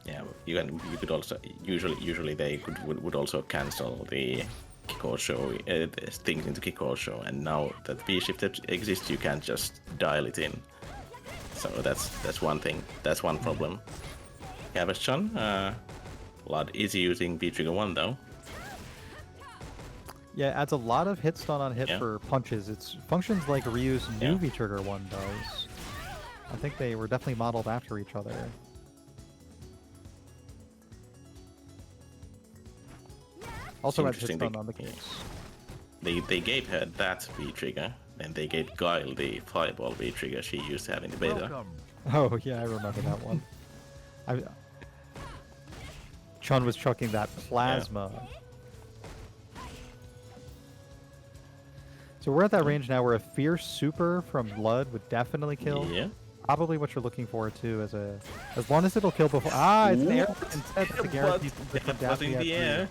Yeah, you could also usually they would also cancel the Kikosho things into Kikosho, and now that V shift exists, you can't just dial it in. So that's one thing. That's one problem. Cabbage Chun, Lud is using V-Trigger 1 though. Yeah, it adds a lot of hit stun on hit for punches. It functions like Ryu's new V-Trigger 1 does. I think they were definitely modeled after each other. Also adds hit stun on the kicks. They gave her that V-Trigger, and they gave Guile the Fireball V-Trigger she used to have in the beta. Oh yeah, I remember that one. Chun was chucking that plasma. So we're at that range now where a fierce super from Lud would definitely kill. Yeah. Probably what you're looking for too, as long as it'll kill before. Ah, it's an air instead. It's a guaranteed but in the air.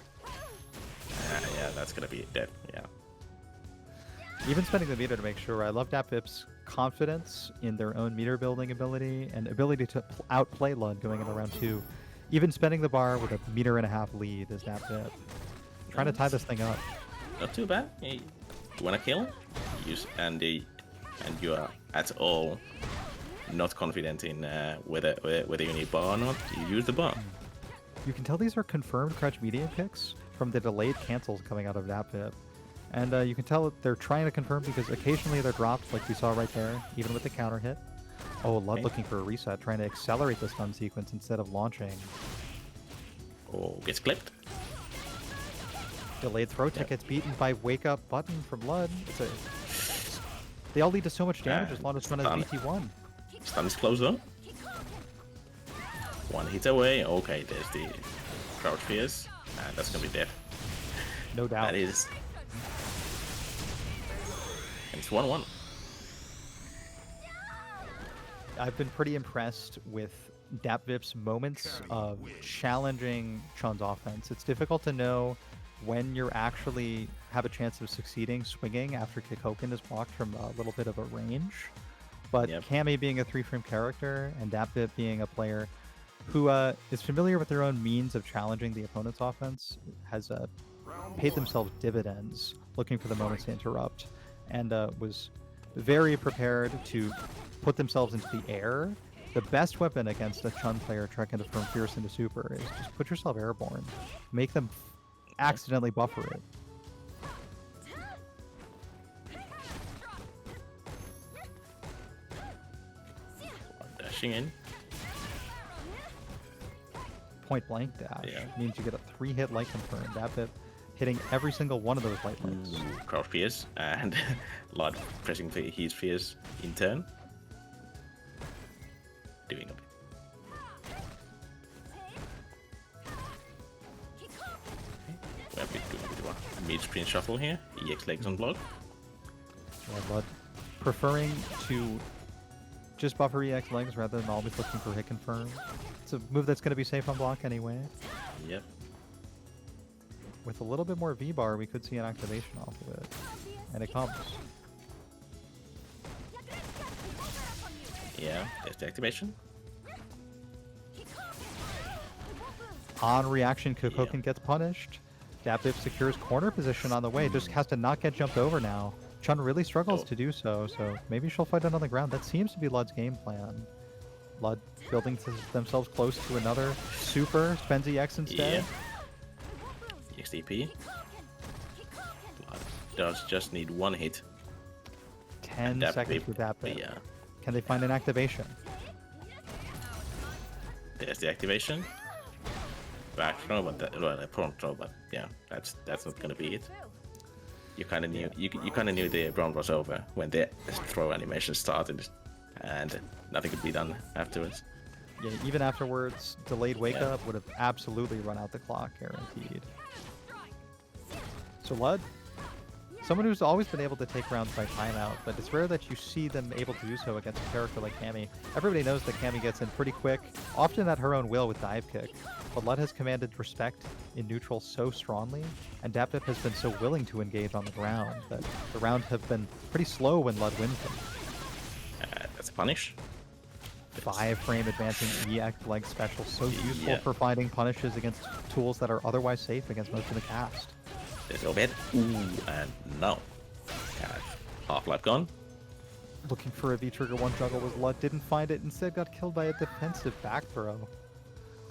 Yeah, that's gonna be dead. Yeah. Even spending the meter to make sure. I love DapVip's confidence in their own meter building ability and ability to outplay Lud going into round 2. Even spending the bar with a 1.5 meter lead is DapVip. Trying to tie this thing up. Not too bad. Hey, you wanna kill? And you are at all not confident in whether you need bar or not, you use the bar. You can tell these are confirmed crouch medium kicks from the delayed cancels coming out of DapVip. And you can tell that they're trying to confirm because occasionally they're dropped, like we saw right there, even with the counter hit. Oh, Lud looking for a reset, trying to accelerate the stun sequence instead of launching. Oh, gets clipped. Delayed throw tech gets beaten by Wake Up button from Lud. They all lead to so much damage as long as one has BT1. Stun is close though. One hit away. Okay, there's the Crouch Fierce. And that's gonna be death. No doubt. That is. And it's 1-1. I've been pretty impressed with DapVip's moments of challenging Chun's offense. It's difficult to know when you're actually have a chance of succeeding swinging after Kikoken is blocked from a little bit of a range. But Cammy being a 3-frame character and DapVip being a player who is familiar with their own means of challenging the opponent's offense has paid themselves dividends looking for the moments to interrupt, and was very prepared to put themselves into the air. The best weapon against a Chun player trekking from Fierce into Super is just put yourself airborne. Make them accidentally buffer it. Dashing in. Point blank dash means you get a 3-hit light confirm. DapVip hitting every single one of those light links. Crouch Fierce and Lud pressing his Fierce in turn. Doing a bit. We're a bit doing a bit of a mid-screen shuffle here. EX legs on block. Lud preferring to just buffer EX legs rather than always looking for hit confirm. It's a move that's going to be safe on block anyway. Yep. With a little bit more V-bar, we could see an activation off of it. And it comes. Yeah, there's the activation. On reaction, Kikoken gets punished. DapVip secures corner position on the way. Just has to not get jumped over now. Chun really struggles to do so, so maybe she'll fight it on the ground. That seems to be Lud's game plan. Lud building themselves close to another super, spends EX instead. Yeah. XDP. Lud does just need one hit. 10 seconds for DapVip. Yeah. Can they find an activation? There's the activation. Back throw, but a prone throw, but yeah, that's not gonna be it. You kind of knew you kind of knew the round was over when the throw animation started, and nothing could be done afterwards. Yeah, even afterwards, delayed wake up would have absolutely run out the clock, guaranteed. So Lud, someone who's always been able to take rounds by timeout, but it's rare that you see them able to do so against a character like Cammy. Everybody knows that Cammy gets in pretty quick, often at her own will with dive kick, but Lud has commanded respect in neutral so strongly, and DapVip has been so willing to engage on the ground that the rounds have been pretty slow when Lud wins them. That's a punish. 5-frame advancing EX leg special, so useful for finding punishes against tools that are otherwise safe against most of the cast. There's overhead. Ooh, and no. Half-life gone. Looking for a V-trigger 1 juggle with Lud, didn't find it, instead got killed by a defensive back throw.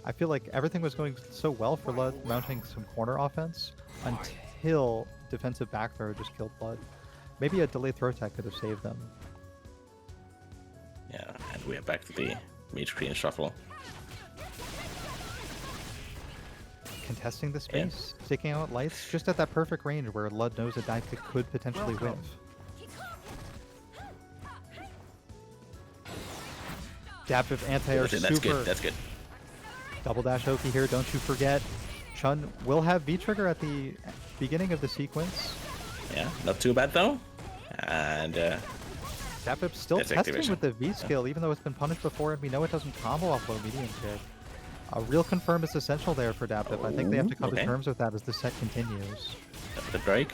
I feel like everything was going so well for Lud mounting some corner offense until defensive back throw just killed Lud. Maybe a delayed throw tech could have saved them. Yeah, and we are back to the mid-screen shuffle. Contesting the space, sticking out lights, just at that perfect range where Lud knows a dive kick could potentially whiff. DapVip anti-air super. That's good, that's good. Double dash Oki here, don't you forget. Chun will have V-trigger at the beginning of the sequence. Yeah, not too bad though. And DapVip still testing with the V skill, even though it's been punished before, and we know it doesn't combo off low medium kick. A real confirm is essential there for DapVip. I think they have to come to terms with that as the set continues. The break.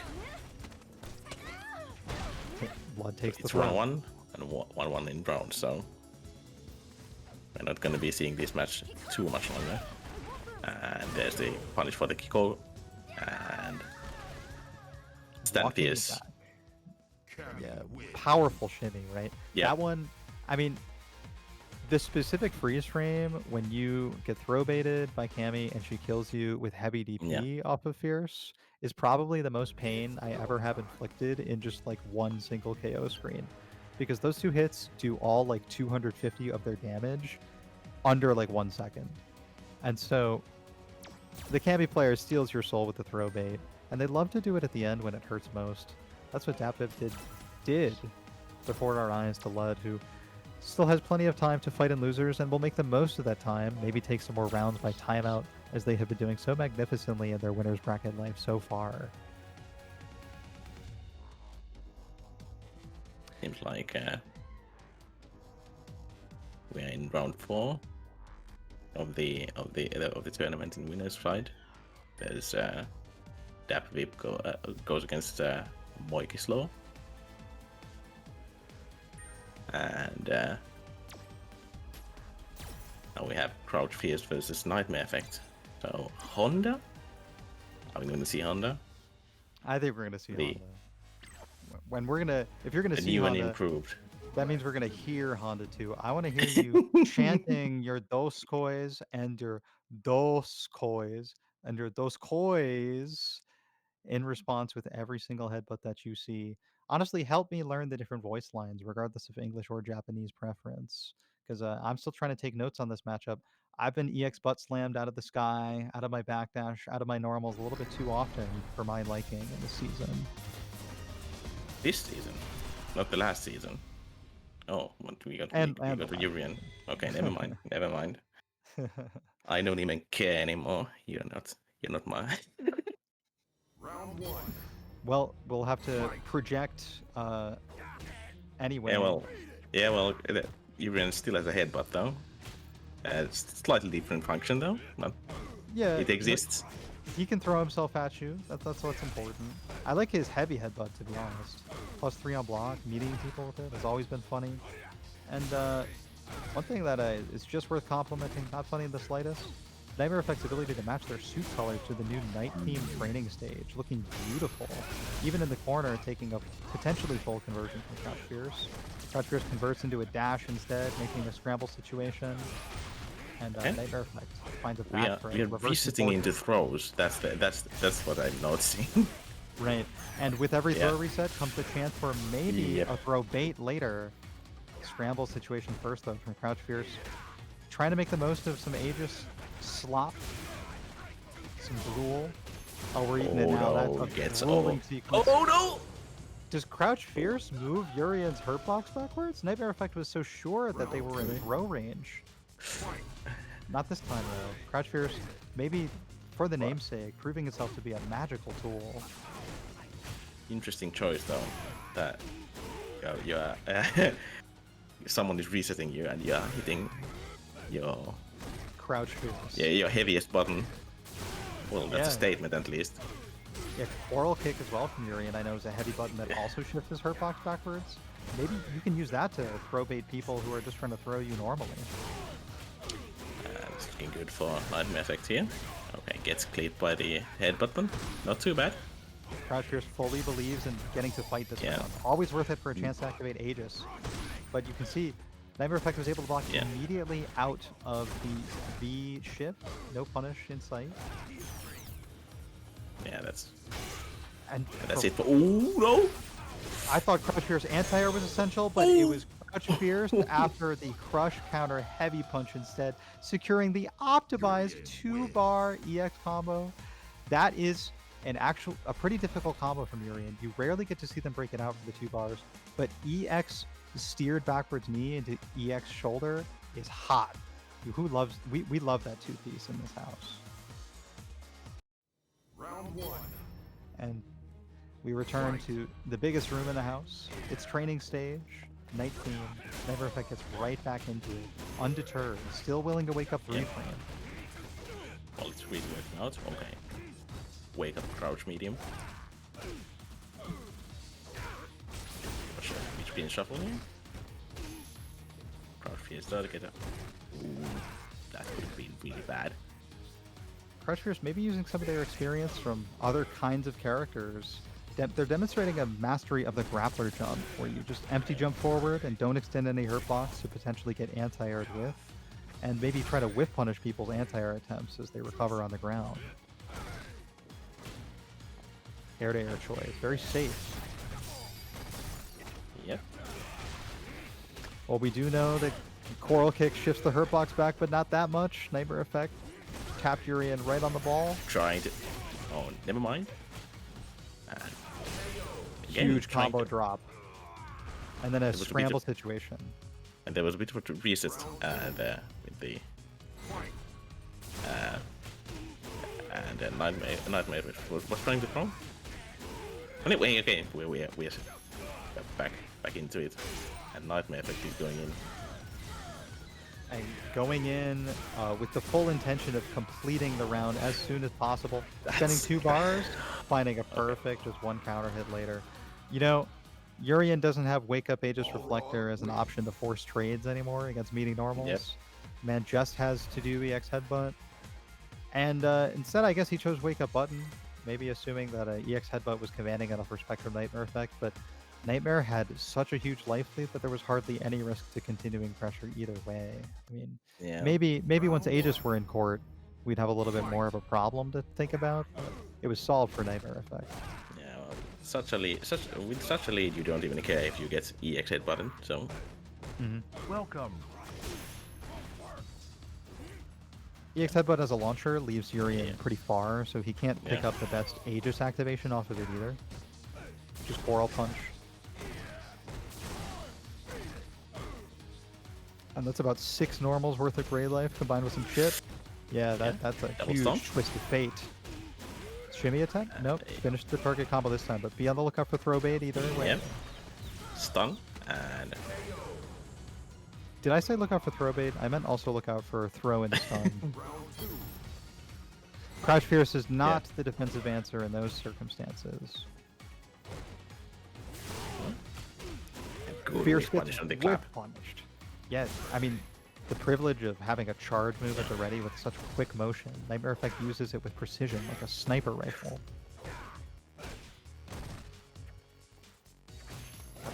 Blood takes it's the 1-1 and 1-1 in round, so we're not going to be seeing this match too much longer. And there's the punish for the Kiko. And stand fierce. Yeah, powerful shimmy, right? Yeah. That one, I mean, the specific freeze frame when you get throw baited by Cammy and she kills you with heavy DP off of Fierce is probably the most pain I ever have inflicted in just like one single KO screen. Because those two hits do all like 250 of their damage under like 1 second. And so the Cammy player steals your soul with the throw bait. and they love to do it at the end when it hurts most. That's what Dapiv did before our eyes to Lud, who still has plenty of time to fight in losers and will make the most of that time, maybe take some more rounds by timeout, as they have been doing so magnificently in their winners bracket life so far. Seems like we are in round 4 of the tournament in winners fight. There's Dapiv goes against Moikislo. And now we have Crouch Fierce versus Nightmare Effect. So Honda? Are we going to see Honda? I think we're going to see Honda. If you're going to see new Honda, and improved. that means we're going to hear Honda too. I want to hear you chanting your dos kois and your dos kois and your dos kois in response with every single headbutt that you see. Honestly, help me learn the different voice lines, regardless of English or Japanese preference, because I'm still trying to take notes on this matchup. I've been EX butt slammed out of the sky, out of my backdash, out of my normals a little bit too often for my liking in the season. This season, not the last season. Oh, we got Urian. Okay, never mind. Never mind. I don't even care anymore. You're not my. Round 1. Well, we'll have to project anyway. Yeah, well, Urian still has a headbutt though. It's slightly different function though, but yeah, it exists. He can throw himself at you. That's what's important. I like his heavy headbutt, to be honest. +3 on block, meeting people with it has always been funny. And one thing that is just worth complimenting, not funny in the slightest, Nightmare Effect's ability to match their suit color to the new night-themed training stage, looking beautiful. Even in the corner, taking a potentially full conversion from Crouch Fierce. Crouch Fierce converts into a dash instead, making a scramble situation. And Nightmare Effect finds a back throw. We are resetting into throws. That's what I'm noticing. Right, and with every throw reset comes the chance for maybe a throw bait later. Scramble situation first though from Crouch Fierce. Trying to make the most of some Aegis slop. Some drool. Oh, we're eating it now. No, That's a rolling sequence. Oh no! Does Crouch Fierce move Urian's hurt box backwards? Nightmare Effect was so sure that they were in throw range. Not this time though. Crouch Fierce, maybe for the namesake, proving itself to be a magical tool. Interesting choice though. That someone is resetting you and you're hitting your Crouch Fierce. Yeah, your heaviest button. Well, that's a statement at least. Yeah, Coral Kick as well from Urian, I know, is a heavy button that also shifts his hurt box backwards. Maybe you can use that to throw bait people who are just trying to throw you normally. It's looking good for Nightmare Effect here. Okay, gets cleared by the head button. Not too bad. Crouch Fierce fully believes in getting to fight this round. Always worth it for a chance to activate Aegis. But you can see Nightmare Effect was able to block immediately out of the V shift. No punish in sight. Yeah, that's it. For no! I thought Crouch Fierce anti-air was essential, but it was Crouch Fierce after the crush counter heavy punch instead, securing the optimized 2-bar EX combo. That is a pretty difficult combo from Urian. You rarely get to see them break it out for the 2 bars, but EX steered backwards knee into EX shoulder is hot. We love that 2-piece in this house. Round 1. And we return to the biggest room in the house. It's training stage, night theme. Nightmare Effect gets right back into it, undeterred, still willing to wake up the reframe. Well, it's really working out. Okay. Wake up crouch medium. Which pin shuffle here? Crouch Fierce does get up. Ooh, that could have been really bad. Crouch Fierce maybe using some of their experience from other kinds of characters. They're demonstrating a mastery of the grappler jump, where you just empty jump forward and don't extend any hurt box to potentially get anti-aired with, and maybe try to whiff punish people's anti-air attempts as they recover on the ground. Air-to-air choice, very safe. Yep. Well, we do know that Coral Kick shifts the hurt box back, but not that much. Nightmare Effect tapped Urian right on the ball. Trying to... Oh, never mind. Again, Huge trying combo to- drop. And then a was a bit scramble of- situation. And there was a bit of a reset there with the and then Nightmare was trying to throw. Anyway, okay, we're back into it, and Nightmare Effect is going in. And going in with the full intention of completing the round as soon as possible. Spending 2 bars, finding a perfect, just 1 counter hit later. You know, Urian doesn't have Wake Up Aegis Reflector as an option to force trades anymore against meeting normals. Yep. Man just has to do EX Headbutt. And instead, I guess he chose Wake Up Button, maybe assuming that EX Headbutt was commanding enough respect from Nightmare Effect, but Nightmare had such a huge life lead that there was hardly any risk to continuing pressure either way. I mean, Yeah. maybe once Aegis were in court, we'd have a little bit more of a problem to think about, but it was solved for Nightmare Effect. Yeah, well, with such a lead, you don't even care if you get EX hit button. So Welcome. EX Headbutt as a launcher leaves Urian Yeah. pretty far, so he can't pick Yeah. up the best Aegis activation off of it either. Just Coral Punch. And that's about 6 normals worth of Grey Life combined with some chip. Yeah, that's a Double huge stomp. twist of fate. Shimmy attack? Nope. Finished the target combo this time, but be on the lookout for throw bait either way. Yep. Stun and Did I say look out for throw bait? I meant also look out for throw and stun. Crouch Fierce is not the defensive answer in those circumstances. good Fierce with gets punish on the whip clap. punished. Yes, I mean, the privilege of having a charge move at the ready with such quick motion. Nightmare Effect uses it with precision, like a sniper rifle.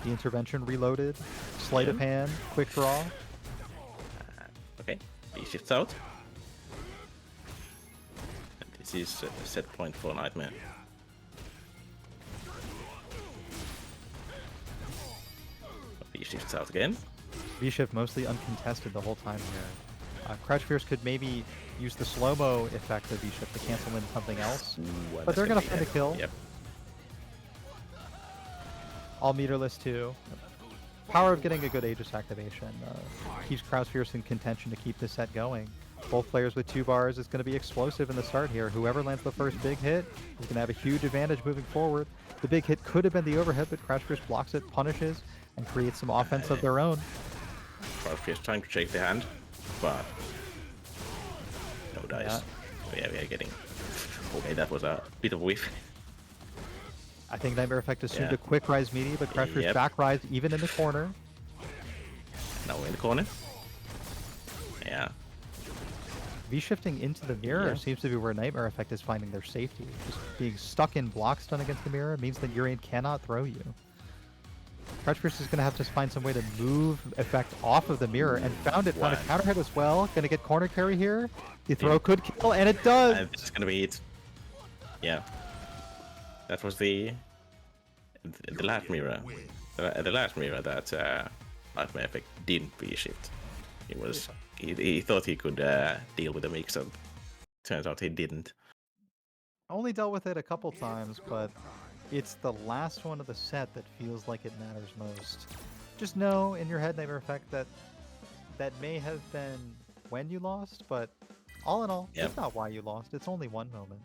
The intervention reloaded, sleight of hand, quick draw. Okay, he shifts out. And this is a set point for Nightmare. He shifts out again. V-shift mostly uncontested the whole time here. Crouch Fierce could maybe use the slow-mo effect of V-shift to cancel in something else. Ooh, and But they're that's gonna find a be kill. Yep. All meterless too. Power of getting a good Aegis activation keeps Crouch Fierce in contention to keep this set going. Both players with 2 bars is going to be explosive in the start here. Whoever lands the first big hit is going to have a huge advantage moving forward. The big hit could have been the overhead, but Crouch Fierce blocks it, punishes, and creates some offense of their own. Crouch is trying to shake the hand, but no dice. Yeah. So yeah, we are getting. Okay, that was a bit of a whiff. I think Nightmare Effect assumed Yeah. a quick rise meaty, but Crouch Fierce Yep. back rise even in the corner. Now we're in the corner. Yeah. V-shifting into the mirror Yeah. seems to be where Nightmare Effect is finding their safety. Just being stuck in block stun against the mirror means that Urian cannot throw you. Crouch Fierce is going to have to find some way to move Effect off of the mirror, and found it. Found a Wow. counter hit as well. Going to get corner carry here. The throw Yeah. could kill, and it does! And this is gonna be it. Yeah. That was the last mirror. The last mirror that Nightmare Effect didn't reshift. He thought he could deal with the mix-up. Turns out he didn't. Only dealt with it a couple times, but it's the last one of the set that feels like it matters most. Just know in your head, Nightmare Effect, that may have been when you lost, but all in all, Yep. it's not why you lost. It's only one moment.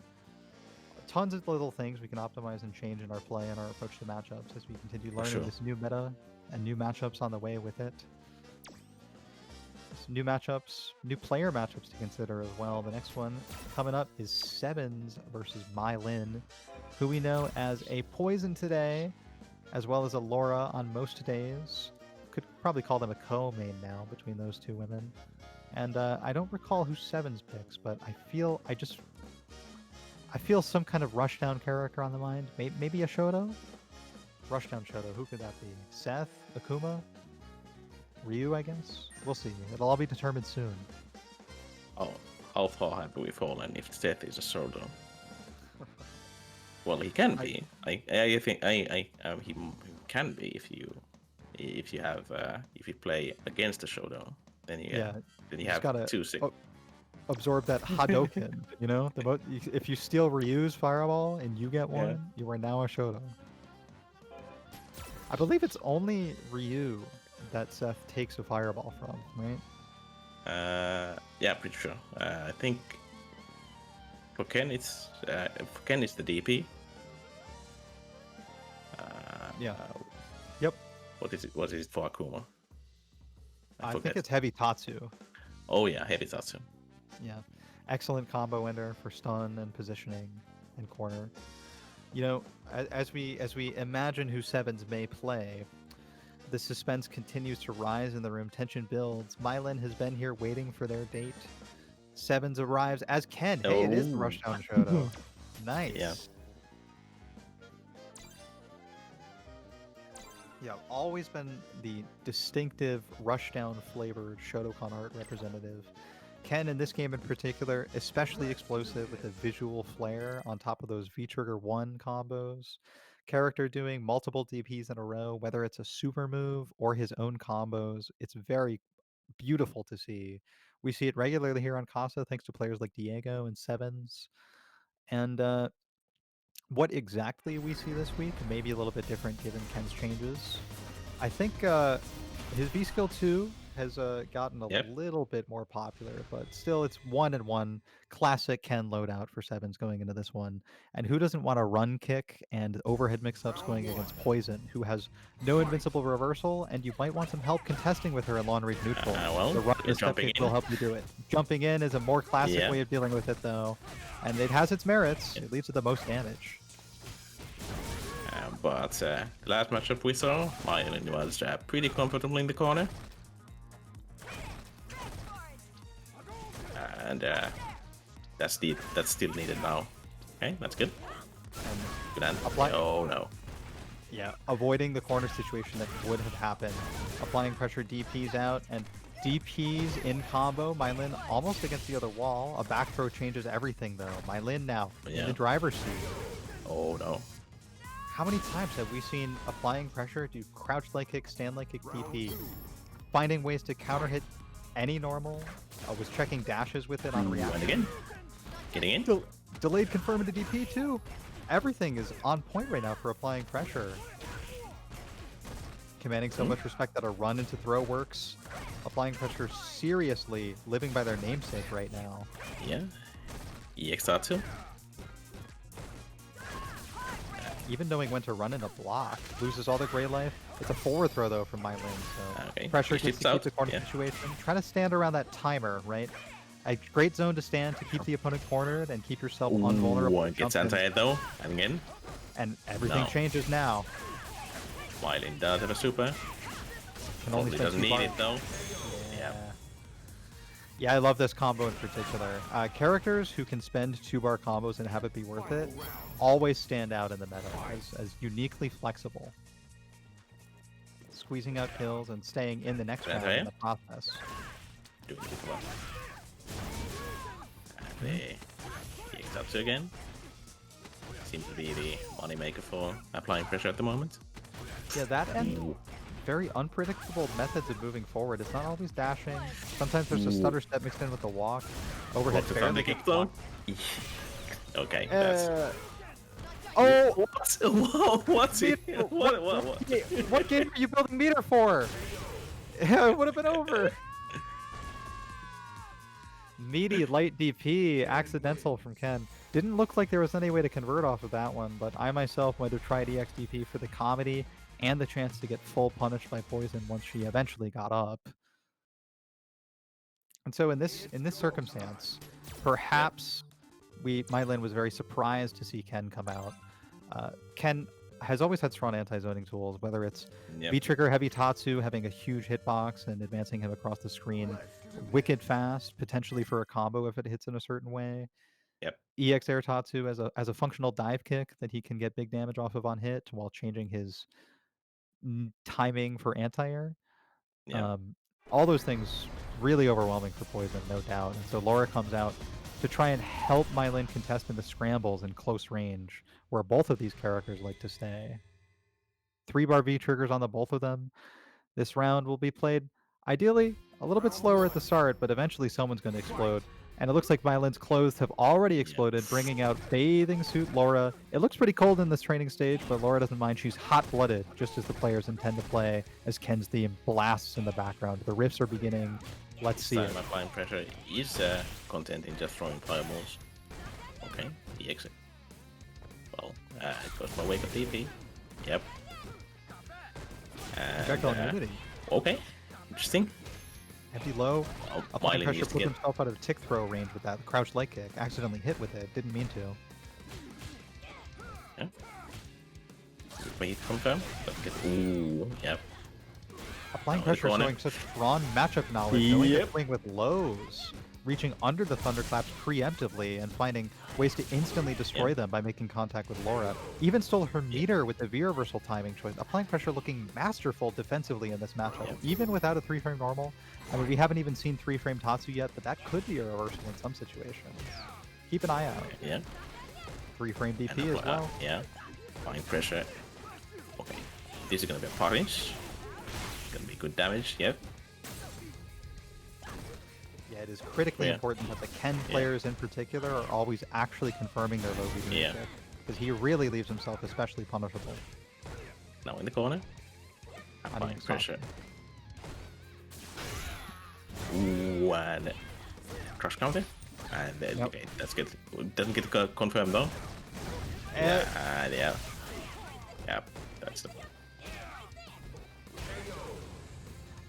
Tons of little things we can optimize and change in our play and our approach to matchups as we continue learning sure. this new meta and new matchups on the way with it. Some new matchups, new player matchups to consider as well. The next one coming up is Sevens versus Mylin, who we know as a Poison today, as well as a Laura on most days. Could probably call them a co-main now between those two women. And I don't recall who Sevens picks, but I feel some kind of Rushdown character on the mind. Maybe a Shoto? Rushdown Shoto, who could that be? Seth? Akuma? Ryu, I guess? We'll see. It'll all be determined soon. Oh, how far have we fallen if Seth is a solo? Well, he can be. I think he can be if you play against the Shoto. Then you Yeah, then you just have gotta- 2 6. oh, absorb that Hadoken. You know, if you steal Ryu's fireball and you get Yeah. one, you are now a Shoto. I believe it's only Ryu that Seth takes a fireball from, right? Yeah, pretty sure. I think for Ken it's the DP. Yeah. Yep. What is it? What is it for Akuma? I think forget. it's Heavy Tatsu. Oh yeah, Heavy Tatsu. Yeah. Excellent combo ender for stun and positioning and corner. You know, as we imagine who Sevens may play, the suspense continues to rise in the room. Tension builds. Mylan has been here waiting for their date. Sevens arrives as Ken. Hey, it is the Oh. Rushdown Shoto. Nice. Yeah. Yeah, always been the distinctive Rushdown flavored Shotokan art representative. Ken, in this game in particular, especially explosive with a visual flair on top of those V-Trigger 1 combos. Character doing multiple DPs in a row, whether it's a super move or his own combos. It's very beautiful to see. We see it regularly here on Casa, thanks to players like Diego and Sevens. And what exactly we see this week may be a little bit different given Ken's changes. I think his V skill 2 has gotten a Yep. little bit more popular, but still it's 1-1 classic Ken loadout for Sevens going into this one. And who doesn't want a run kick and overhead mix-ups going against Poison, who has no invincible reversal, and you might want some help contesting with her in long range neutral. Well, the run and step jumping kick in. will help you do it. Jumping in is a more classic Yeah. way of dealing with it, though, and it has its merits. It leads to the most damage. But the last matchup we saw, Mylan was pretty comfortable in the corner. And that's still needed now. Okay, that's good. And Good end. Apply- Oh no. Yeah, avoiding the corner situation that would have happened. Applying pressure, DPs out, and DPs in combo. Mylin almost against the other wall. A back throw changes everything, though. Mylin now in Yeah. the driver's seat. Oh no. How many times have we seen applying pressure do crouch leg kick, stand leg kick, DP? Finding ways to counter hit any normal. Was checking dashes with it on And reaction. again. Getting in. Delayed confirm into DP, too. Everything is on point right now for applying pressure. Commanding so much respect that a run into throw works. Applying pressure seriously, living by their namesake right now. Yeah. EX Tatsu. Even knowing when to run in a block. Loses all the gray life. It's a forward throw, though, from Mylin, so Okay. pressure He gets shifts to keep out. the corner Yeah. situation. Try to stand around that timer, right? A great zone to stand to keep the opponent cornered and keep yourself invulnerable. Ooh, gets Jump in, anti-hit though. And again. and everything No. changes now. Mylan does have a super. Can only Probably spend doesn't 2 need bars. it though. Yeah. Yeah, I love this combo in particular. Characters who can spend 2-bar combos and have it be worth it always stand out in the meta as uniquely flexible. Squeezing out kills and staying in the next round in the process. Doing good work. And the EX Tatsu again. Seems to be the moneymaker for applying pressure at the moment. Yeah, that and very unpredictable methods of moving forward. It's not always dashing. Sometimes there's a stutter step mixed in with the walk. Overhead What's the barely thunder kick gets though? blocked. Okay, that's... Oh! What? What's it? What? What game are you building meter for? It would have been over. Meaty light DP, accidental from Ken. Didn't look like there was any way to convert off of that one, but I myself might have tried EX DP for the comedy and the chance to get full punished by Poison once she eventually got up. And so in this circumstance, perhaps Mylin was very surprised to see Ken come out. Ken has always had strong anti-zoning tools, whether it's V-Trigger Heavy Tatsu having a huge hitbox and advancing him across the screen, wicked fast, potentially for a combo if it hits in a certain way. Yep. EX Air Tatsu as a functional dive kick that he can get big damage off of on hit while changing his timing for anti-air. Yeah. All those things really overwhelming for Poison, no doubt. And so Laura comes out to try and help Mylin contest in the scrambles in close range, where both of these characters like to stay. 3-bar V triggers on the both of them. This round will be played ideally a little bit slower at the start, but eventually someone's going to explode. And it looks like Violin's clothes have already exploded, bringing out bathing suit Laura. It looks pretty cold in this training stage, but Laura doesn't mind. She's hot-blooded, just as the players intend to play, as Ken's theme blasts in the background. The riffs are beginning. Let's see it. Applying pressure is content in just throwing fireballs. Okay, the exit. Well, it goes for wake up TP. Yep. Project on Unity. Okay, interesting. Empty low. Oh, Applying Miley pressure, needs to put get himself out of tick throw range with that crouch light kick. Accidentally hit with it. Didn't mean to. yeah. Wait, confirm. But get ooh, yep. Applying Oh, pressure, go on showing it. such strong matchup knowledge, knowing to Yep. swing with lows, reaching under the thunderclaps preemptively, and finding ways to instantly destroy Yep. them by making contact with Laura. Even stole her meter with the V-reversal timing choice. Applying pressure looking masterful defensively in this matchup, Yep. even without a 3-frame normal. I mean, we haven't even seen 3-frame Tatsu yet, but that could be a reversal in some situations. Keep an eye out. Yeah. 3-frame And DP as well. yeah. Applying pressure. Okay. This is gonna be a punish. Gonna be good damage, yep. Yeah, it is critically Yeah. important that the Ken players in particular are always actually confirming their low medium Yeah. kick, because he really leaves himself especially punishable. Now in the corner. don't Applying stop. pressure. Ooh, and crush counter. And then, Yep. okay, that's good. Doesn't get confirmed though. Yeah. Yep, that's it.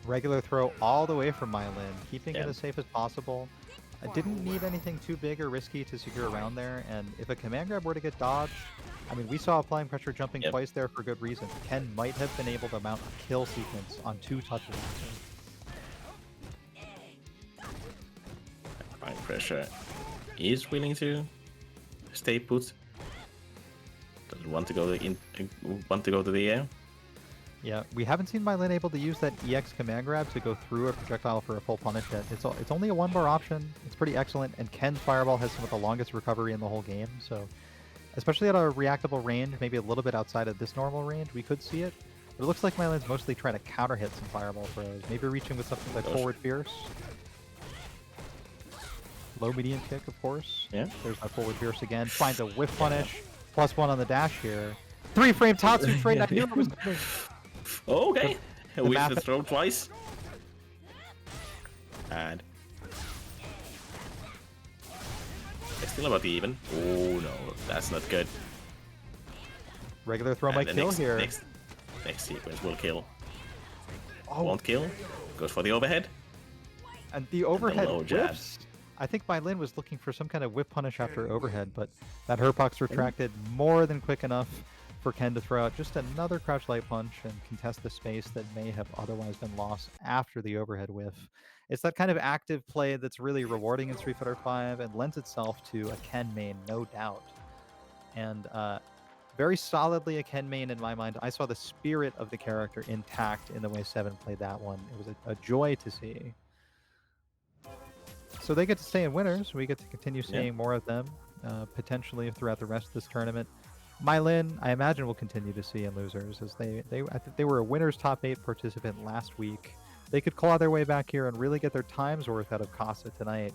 Regular throw all the way from Mylin, keeping Yeah. it as safe as possible. I didn't need anything too big or risky to secure around there, and if a command grab were to get dodged, I mean, we saw applying pressure jumping Yep. twice there for good reason. Ken might have been able to mount a kill sequence on 2 touches. Applying pressure. Is willing to stay put. Doesn't want to go to the air. Yeah, we haven't seen Mylin able to use that EX command grab to go through a projectile for a full punish yet. It's only a 1-bar option. It's pretty excellent, and Ken's Fireball has some of the longest recovery in the whole game, so especially at a reactable range, maybe a little bit outside of this normal range, we could see it. But it looks like Mylin's mostly trying to counter hit some Fireball throws, maybe reaching with something like Gosh. Forward Fierce. Low medium kick, of course. Yeah. There's that Forward Fierce again. Finds a whiff punish. +1 on the dash here. 3-frame Tatsu trade. I knew it was coming. Okay. The We math- should throw twice. And it's still about even. Oh no, that's not good. Regular throw And might the kill here. Next sequence will kill. Oh, Won't kill. Goes for the overhead. and the overhead low jab. whiffs. I think Mylin was looking for some kind of whip punish after overhead, but that Herpox retracted more than quick enough for Ken to throw out just another crouch light punch and contest the space that may have otherwise been lost after the overhead whiff. It's that kind of active play that's really rewarding in Street Fighter V and lends itself to a Ken main, no doubt. And very solidly a Ken main in my mind. I saw the spirit of the character intact in the way Seven played that one. It was a joy to see. So they get to stay in winners. We get to continue seeing more of them, potentially throughout the rest of this tournament. Mylin, I imagine we'll continue to see in losers, as I think they were a winners top 8 participant last week. They could claw their way back here and really get their time's worth out of Casa tonight.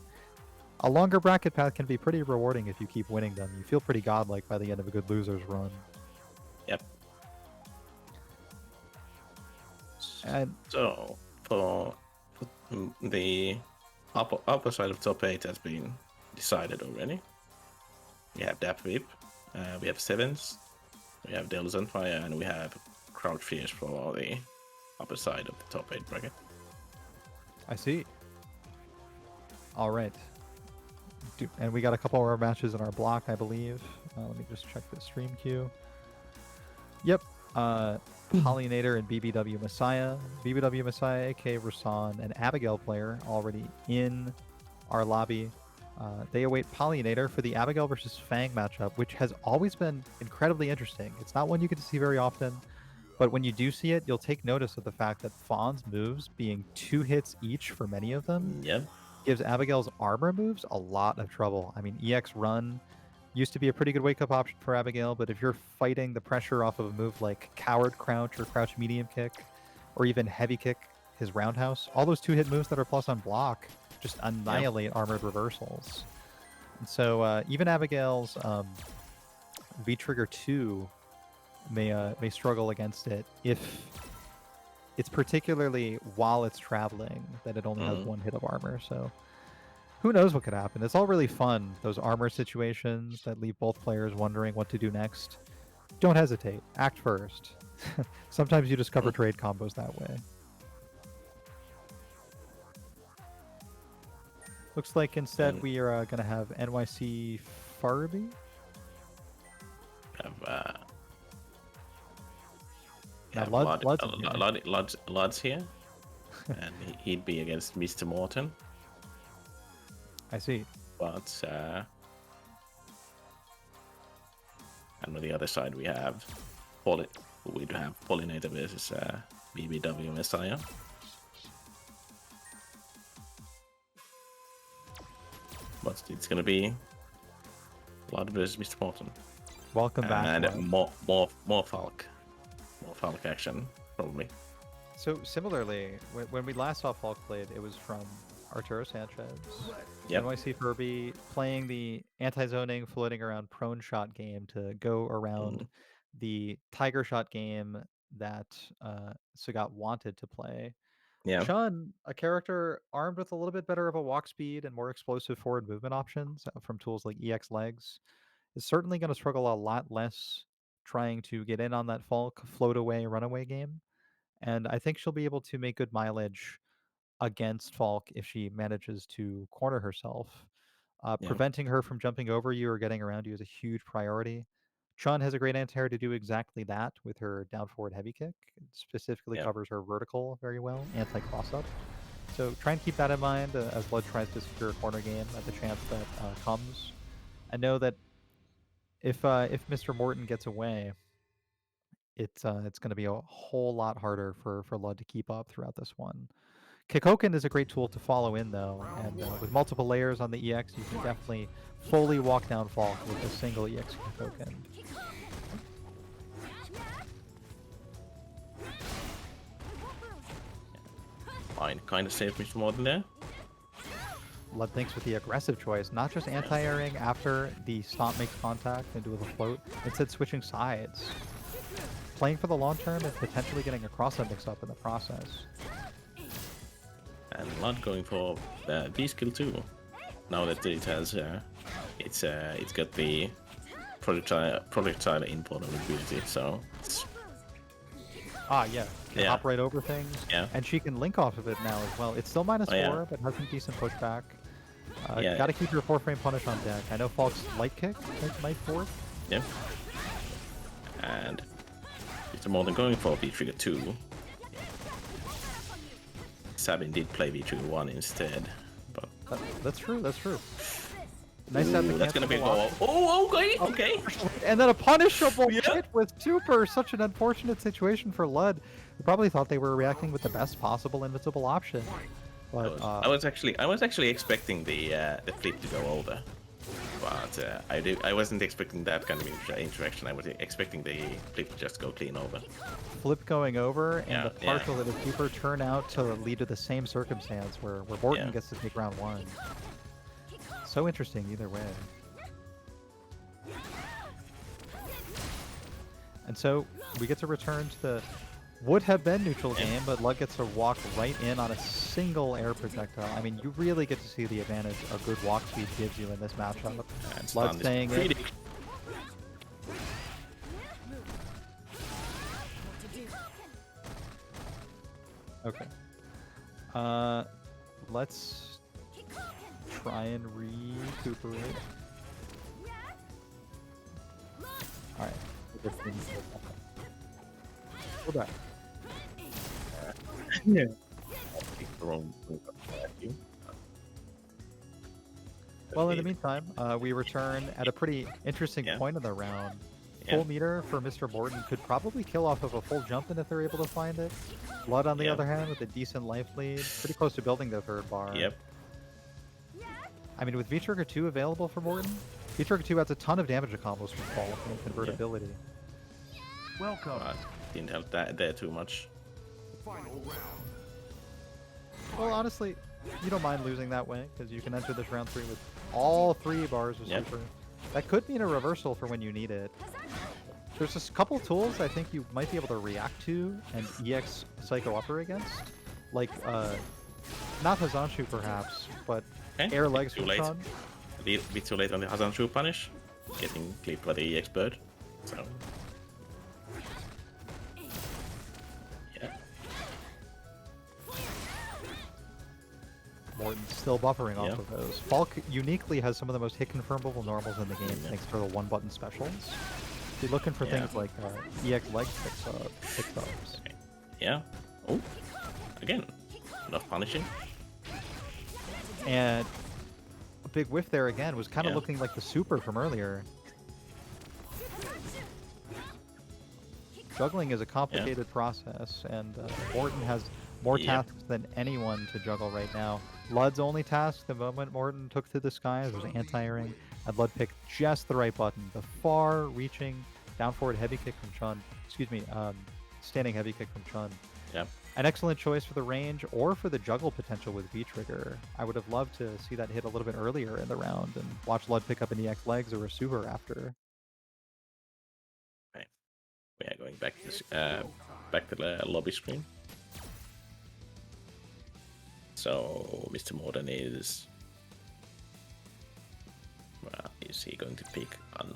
A longer bracket path can be pretty rewarding if you keep winning them. You feel pretty godlike by the end of a good losers run. Yep. And So for the upper side of top 8 has been decided already. We have Dap Whip, we have Sevens, we have Devil's on Fire, and we have Crouch Fierce for the upper side of the top 8 bracket. I see. All right. And we got a couple more matches in our block, I believe. Let me just check the stream queue. Yep. Pollinator and BBW Messiah. BBW Messiah, aka Rasan, an Abigail player already in our lobby. They await Pollinator for the Abigail versus Fang matchup, which has always been incredibly interesting. It's not one you get to see very often, but when you do see it, you'll take notice of the fact that Fawn's moves being 2 hits each for many of them Yep. gives Abigail's armor moves a lot of trouble. I mean, EX Run used to be a pretty good wake-up option for Abigail, but if you're fighting the pressure off of a move like Coward Crouch or Crouch Medium Kick, or even Heavy Kick, his Roundhouse, all those 2-hit moves that are plus on block just annihilate armored reversals. And so even Abigail's V-Trigger 2 may struggle against it if it's particularly while it's traveling that it only has one hit of armor. So who knows what could happen. It's all really fun, those armor situations that leave both players wondering what to do next. Don't hesitate. Act first. Sometimes you discover trade combos that way. Looks like instead we are going to have NYC Farby. Have Lud's here. And he'd be against Mr. Morton. I see. But and on the other side we have Pollinator versus BBW Messiah. But it's gonna be Lud versus Mr. Morton. Welcome back. And more Falk action probably. So similarly, when we last saw Falk played, it was from Arturo Sanchez. Yep. NYC Furby playing the anti-zoning floating around prone shot game to go around the tiger shot game that Sagat wanted to play. Yeah. Chun, a character armed with a little bit better of a walk speed and more explosive forward movement options from tools like EX Legs, is certainly going to struggle a lot less trying to get in on that Falk float away, runaway game. And I think she'll be able to make good mileage against Falk if she manages to corner herself. Preventing her from jumping over you or getting around you is a huge priority. Chun has a great anti-air to do exactly that with her down forward heavy kick. It specifically covers her vertical very well, anti-cross up. So try and keep that in mind as Blood tries to secure a corner game at the chance that comes. And know that if Mr. Morton gets away, it's going to be a whole lot harder for Lud to keep up throughout this one. Kikoken is a great tool to follow in, though, and with multiple layers on the EX, you can definitely fully walk down Falk with a single EX Kikoken. Fine, kind of saved Mr. Morton there. Lud thinks with the aggressive choice, not just anti-airing after the stomp makes contact into the float, instead switching sides. Playing for the long term and potentially getting a cross-up mix-up in the process. And Lud going for the B skill too. Now that it has, it's got the projectile import ability, so it's... Yeah. Can hop right over things. Yeah. And she can link off of it now as well. It's still -4, but has some decent pushback. Gotta keep your 4-frame punish on deck. I know Falk's light kick, light forward. Yeah. And Mr. Morton going for V-Trigger 2. Sabin did play V-Trigger 1 instead, but... That's true, that's true. Nice to have the that's gonna be a goal. Oh, okay. And then a punishable hit with Super. Such an unfortunate situation for Lud. They probably thought they were reacting with the best possible invincible option. But I was actually expecting the flip to go over, but I wasn't expecting that kind of interaction. I was expecting the flip to just go clean over. Flip going over and the partial hit of Super turn out to lead to the same circumstance where Morton gets to take round 1. So interesting either way. And so we get to return to the would have been neutral game, but Lud gets to walk right in on a single air projectile. I mean, you really get to see the advantage a good walk speed gives you in this matchup. Lud staying in. Okay. Let's try and recuperate. Alright. Go back. Yeah. Well, in the meantime, we return at a pretty interesting point of the round. Full meter for Mr. Morton could probably kill off of a full jump in if they're able to find it. Blood, on the other hand, with a decent life lead, pretty close to building their third bar. Yep. I mean, with V-Trigger 2 available for Morton, V-Trigger 2 adds a ton of damage to combos from Falk and convertibility. Welcome. Didn't help that there too much. Well, honestly, You don't mind losing that way because you can enter this round 3 with all 3 bars of Yep. super. That could mean a reversal for when you need it. There's just a couple tools I think you might be able to react to and EX Psycho Upper against. Like, not Hazanshu perhaps, but Okay. air legs Too from late. Chun. A bit too late on the Hazanshu punish. Getting clipped by the EX bird. So. Yeah. Morton's still buffering Yeah. off of those. Falk uniquely has some of the most hit confirmable normals in the game thanks to the one button specials. If you're looking for Yeah. things like EX leg picks-ups. Yeah. Oh. Again. Enough punishing. And a big whiff there again was kind of Yeah. looking like the super from earlier. Juggling is a complicated process, and Morton has more Yep. tasks than anyone to juggle right now. Lud's only task, the moment Morton took to the skies, was anti-airing, and Lud picked just the right button. The far-reaching down forward heavy kick from Chun. Excuse me, standing heavy kick from Chun. Yep. An excellent choice for the range or for the juggle potential with V-Trigger. I would have loved to see that hit a little bit earlier in the round and watch Lud pick up an EX legs or a super after. Okay. We are going back to the lobby screen. So Mr. Morton is he going to pick on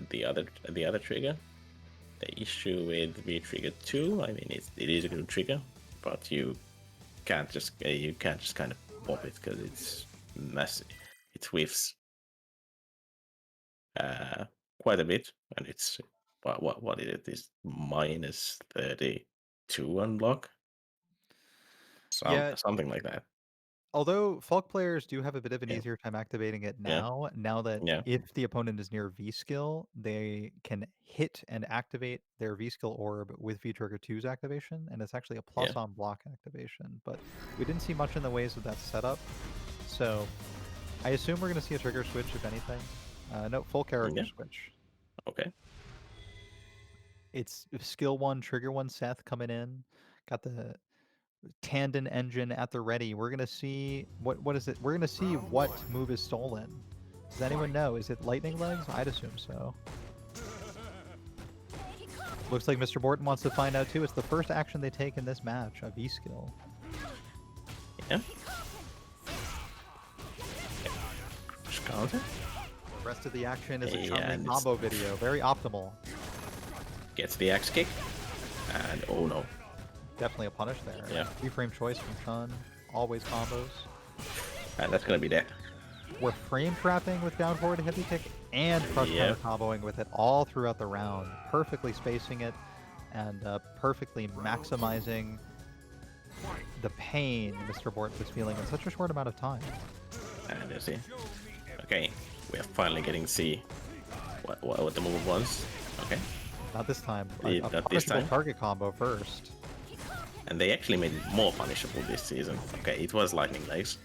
the other trigger? The issue with V trigger 2, I mean it is a good trigger, but you can't just kind of pop it because it's massive. It whiffs quite a bit, and it's what is it? Is minus 32 unblock, Yeah, something like that. although Falk players do have a bit of an Yeah, easier time activating it yeah, now that yeah, if the opponent is near V skill, they can hit and activate their V skill orb with V Trigger 2's activation, and it's actually a yeah. plus on block activation. But we didn't see much in the ways of that setup, so I assume we're going to see a trigger switch if anything. No, full character Yeah. switch. Okay. It's skill 1, trigger 1 Seth coming in. Got the Tandon engine at the ready. We're gonna see what is it? We're gonna see what move is stolen. Does anyone know? Is it lightning legs? I'd assume so. Looks like Mr. Morton wants to find out too. It's the first action they take in this match, a V skill. Yeah. Crush counter. The rest of the action is a Yeah, charming and it's- combo video, very optimal. Gets the axe kick, and oh no. Definitely a punish there. Yeah. Free-frame choice from Chun. Always combos. And that's gonna be that. We're frame trapping with down forward heavy kick and crush counter comboing with it all throughout the round, perfectly spacing it and perfectly maximizing the pain Mr. Bort was feeling in such a short amount of time. And you see. Okay, we are finally getting to see what the move was. Okay, Not this time. Yeah, A not this punishable time. target combo first. and they actually made it more punishable this season. Okay, it was lightning legs.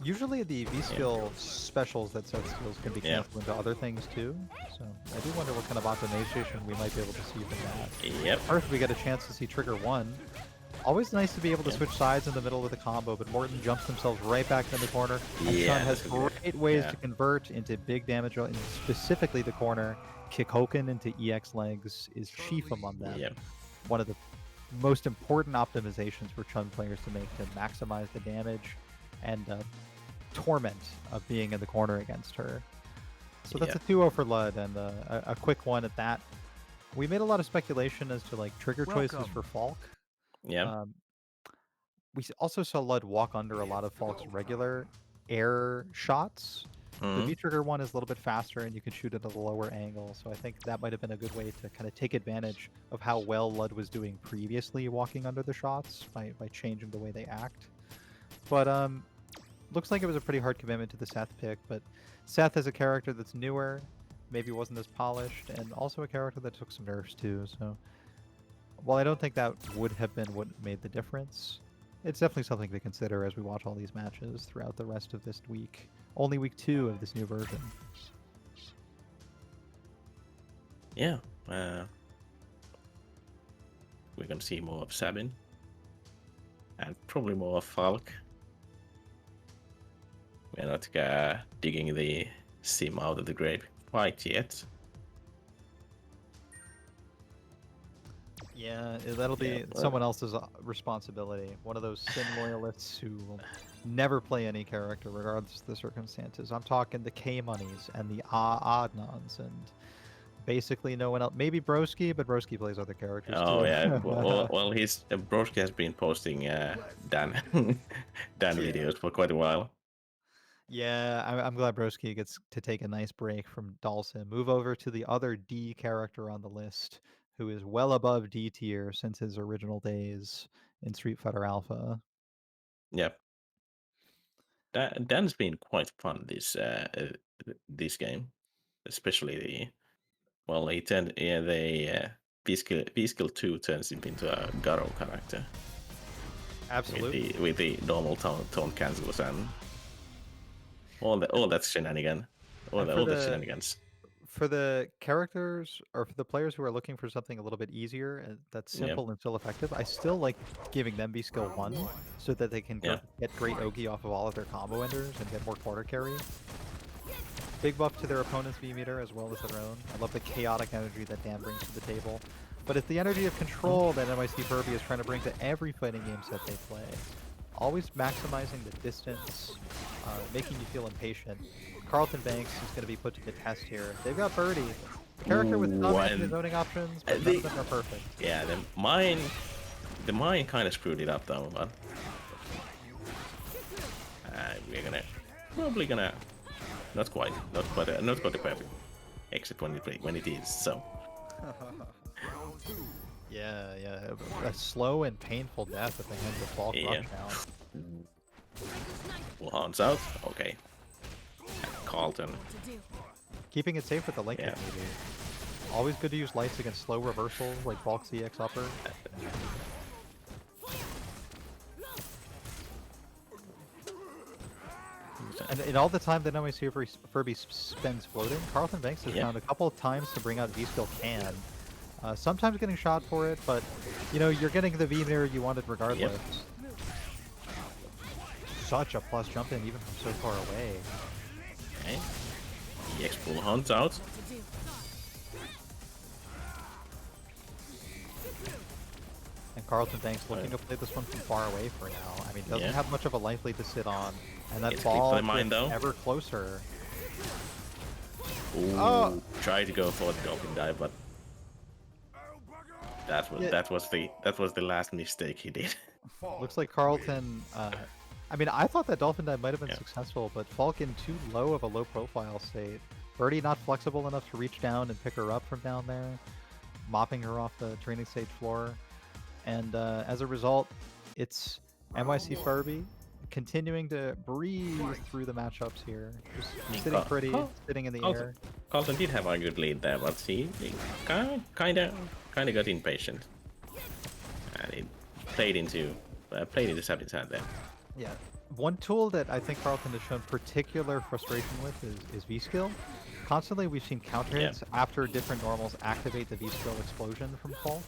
Usually the V skill specials that set skills can be Yeah. canceled into other things too. So I do wonder what kind of optimization we might be able to see from that. Yep. First, we get a chance to see trigger 1. Always nice to be able to Yeah. switch sides in the middle of the combo, but Morton jumps himself right back in the corner. And Yeah, Chun has that's good. great ways Yeah. to convert into big damage, and specifically the corner. Kikoken into EX legs is chief among them. Yep. One of the most important optimizations for Chun players to make to maximize the damage and torment of being in the corner against her. So that's Yeah. a 2-0 for Lud, and a quick one at that. We made a lot of speculation as to like trigger choices Welcome. for Falk. Yeah. We also saw Lud walk under a lot of Falk's regular air shots. The Mhm. V-trigger one is a little bit faster, and you can shoot at a lower angle, so I think that might have been a good way to kind of take advantage of how well Lud was doing previously walking under the shots by changing the way they act. But looks like it was a pretty hard commitment to the Seth pick, but Seth is a character that's newer, maybe wasn't as polished, and also a character that took some nerfs too, so while I don't think that would have been what made the difference, it's definitely something to consider as we watch all these matches throughout the rest of this week. Only week 2 of this new version. Yeah. We're gonna see more of Sabin. And probably more Falk. We're not digging the sim out of the grave quite yet. Yeah, that'll Yeah, be but- someone else's responsibility. One of those sim loyalists who will never play any character regardless of the circumstances. I'm talking the K Monies and the Adnans and basically no one else. Maybe Broski, but Broski plays other characters Oh too. yeah, well he's Broski has been posting Dan Dan videos for quite a while. Yeah, I'm glad Broski gets to take a nice break from Dalsim. Move over to the other D character on the list, who is well above D tier since his original days in Street Fighter Alpha. Yep. Dan's been quite fun this game, especially he turned the V skill 2 turns him into a Garo character Absolutely. with the normal tone cancels and all that shenanigan, all the shenanigans. For the characters or for the players who are looking for something a little bit easier and that's Yeah. simple and still effective, I still like giving them V skill 1 so that they can Yeah. get great Ogi off of all of their combo enders and get more quarter carry. Big buff to their opponent's V meter as well as their own. I love the chaotic energy that Dan brings to the table. But it's the energy of control that NYC Furby is trying to bring to every fighting game set they play. Always maximizing the distance, making you feel impatient. Carlton Banks is going to be put to the test here. They've got Birdie, a character with some infinite zoning options, but none of them are perfect. Yeah, the mine kind of screwed it up though, but we're probably gonna not quite a perfect except when it is. So Yeah, a slow and painful death at the hands of Falk Yeah. Rushdown. Well, Hans out. Okay. Carlton. Keeping it safe with the light kick, maybe. Always good to use lights against slow reversals like Falk's EX upper. And in all the time that NYC Furby spends floating, Carlton Banks has found a couple of times to bring out V-Skill can. Sometimes getting shot for it, but you know, you're getting the V-Mirror you wanted regardless. Yep. Such a plus jump in even from so far away. Okay. EX pull Hans out. And Carlton Banks looking to play this one from far away for now. I mean, doesn't have much of a life lead to sit on. And that ball gets ever closer. Ooh, tried to go for the dolphin dive, but that was the last mistake he did. Looks like Carlton. I mean, I thought that dolphin dive might have been successful, but Falcon too low of a low profile state. Birdie not flexible enough to reach down and pick her up from down there, mopping her off the training stage floor. And as a result, it's NYC Furby continuing to breathe through the matchups here. Just sitting pretty, sitting in the air. Carlton did have a good lead there, but he kind of got impatient, and it played into Sabin's hand there. Yeah. One tool that I think Carlton has shown particular frustration with is V-Skill. Constantly we've seen counter hits after different normals activate the V-Skill explosion from Falk.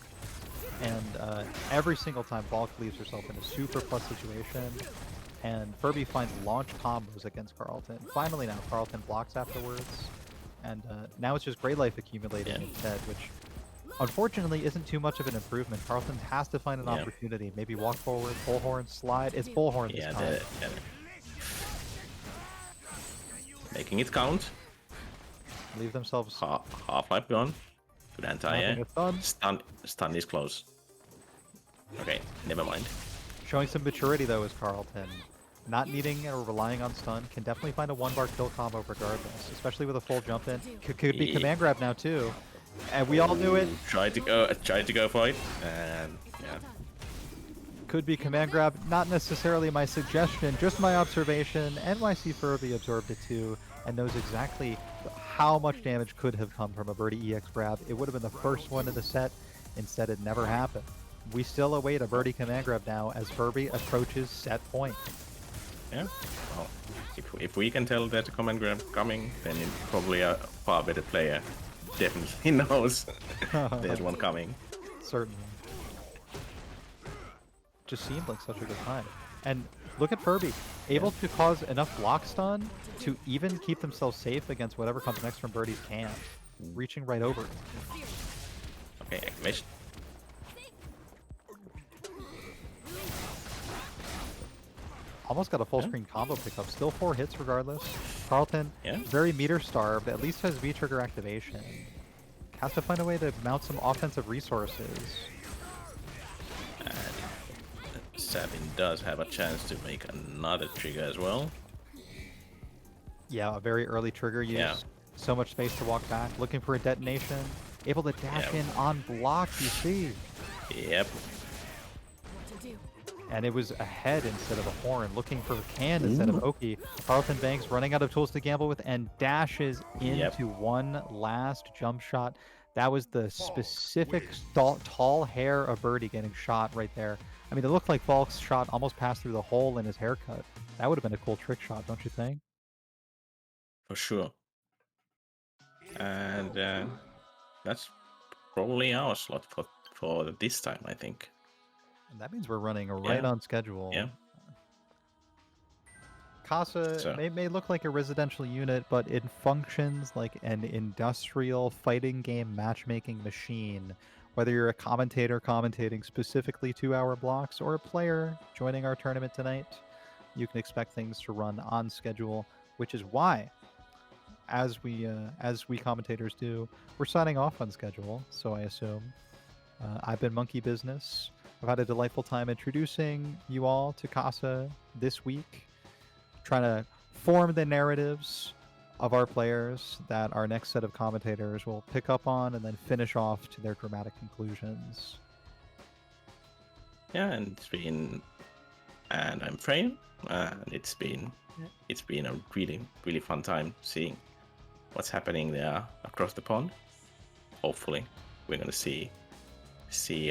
And every single time Falk leaves herself in a super plus situation, and Furby finds launch combos against Carlton. Finally now, Carlton blocks afterwards, and now it's just Great Life accumulating instead, which unfortunately isn't too much of an improvement. Carlton has to find an opportunity. Maybe walk forward, bullhorn, slide. It's bullhorn this time. Making it count. Leave themselves... Half-life gone. Good anti-air. Stun is close. Okay, never mind. Showing some maturity though is Carlton. Not needing or relying on stun. Can definitely find a one-bar kill combo regardless. Especially with a full jump in. Could be command grab now too. And we all knew it. Tried to go for it, and could be command grab. Not necessarily my suggestion, just my observation. NYC Furby absorbed it too, and knows exactly how much damage could have come from a Birdie EX grab. It would have been the first one in the set. Instead, it never happened. We still await a Birdie command grab now as Furby approaches set point. Yeah. Well, if we can tell that a command grab coming, then probably a far better player definitely knows there's one coming. Certainly. just seemed like such a good time. And look at Furby, able to cause enough block stun to even keep themselves safe against whatever comes next from Birdie's camp, reaching right over. Okay, activation. Almost got a full screen combo pickup. Still 4 hits regardless. Carlton, Yeah. very meter starved, at least has V-trigger activation. Has to find a way to mount some offensive resources. And Sabin does have a chance to make another trigger as well. Yeah, a very early trigger use. Yeah. So much space to walk back. Looking for a detonation. Able to dash in on block, you see. Yep. And it was a head instead of a horn. Looking for a can instead of Oki. Carlton Banks running out of tools to gamble with and dashes into one last jump shot. That was the specific tall hair of Birdie getting shot right there. I mean, it looked like Falk's shot almost passed through the hole in his haircut. That would have been a cool trick shot, don't you think? For sure. And that's probably our slot for this time, I think. And that means we're running right on schedule. Yeah. Casa may look like a residential unit, but it functions like an industrial fighting game matchmaking machine. Whether you're a commentator commentating specifically 2-hour blocks or a player joining our tournament tonight, you can expect things to run on schedule, which is why, as we commentators do, we're signing off on schedule, so I assume. I've been Monkey Business. I've had a delightful time introducing you all to Casa this week, trying to form the narratives of our players that our next set of commentators will pick up on and then finish off to their dramatic conclusions. Yeah, and I'm Frame, and it's been a really fun time seeing what's happening there across the pond. Hopefully, we're gonna see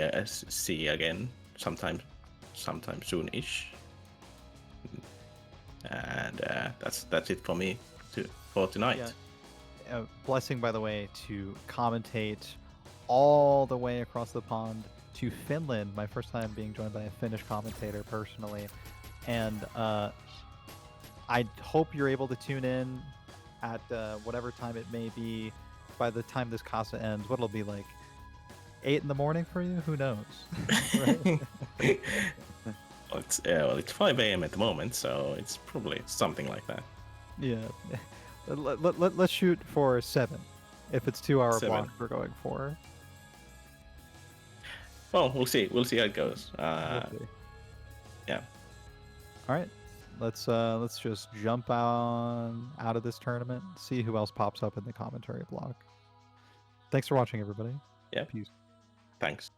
again sometime soon-ish. And that's it for me for tonight. Yeah. Blessing, by the way, to commentate all the way across the pond to Finland. My first time being joined by a Finnish commentator personally, and I hope you're able to tune in at whatever time it may be. By the time this Casa ends, what'll be like 8 in the morning for you? Who knows? It's 5 a.m. at the moment, so it's probably something like that. Yeah. Let's shoot for 7 if it's 2-hour 7. block we're going for. Well, we'll see how it goes. We'll see. Yeah. All right. Let's just jump out of this tournament, see who else pops up in the commentary block. Thanks for watching, everybody. Yeah. Peace. Thanks.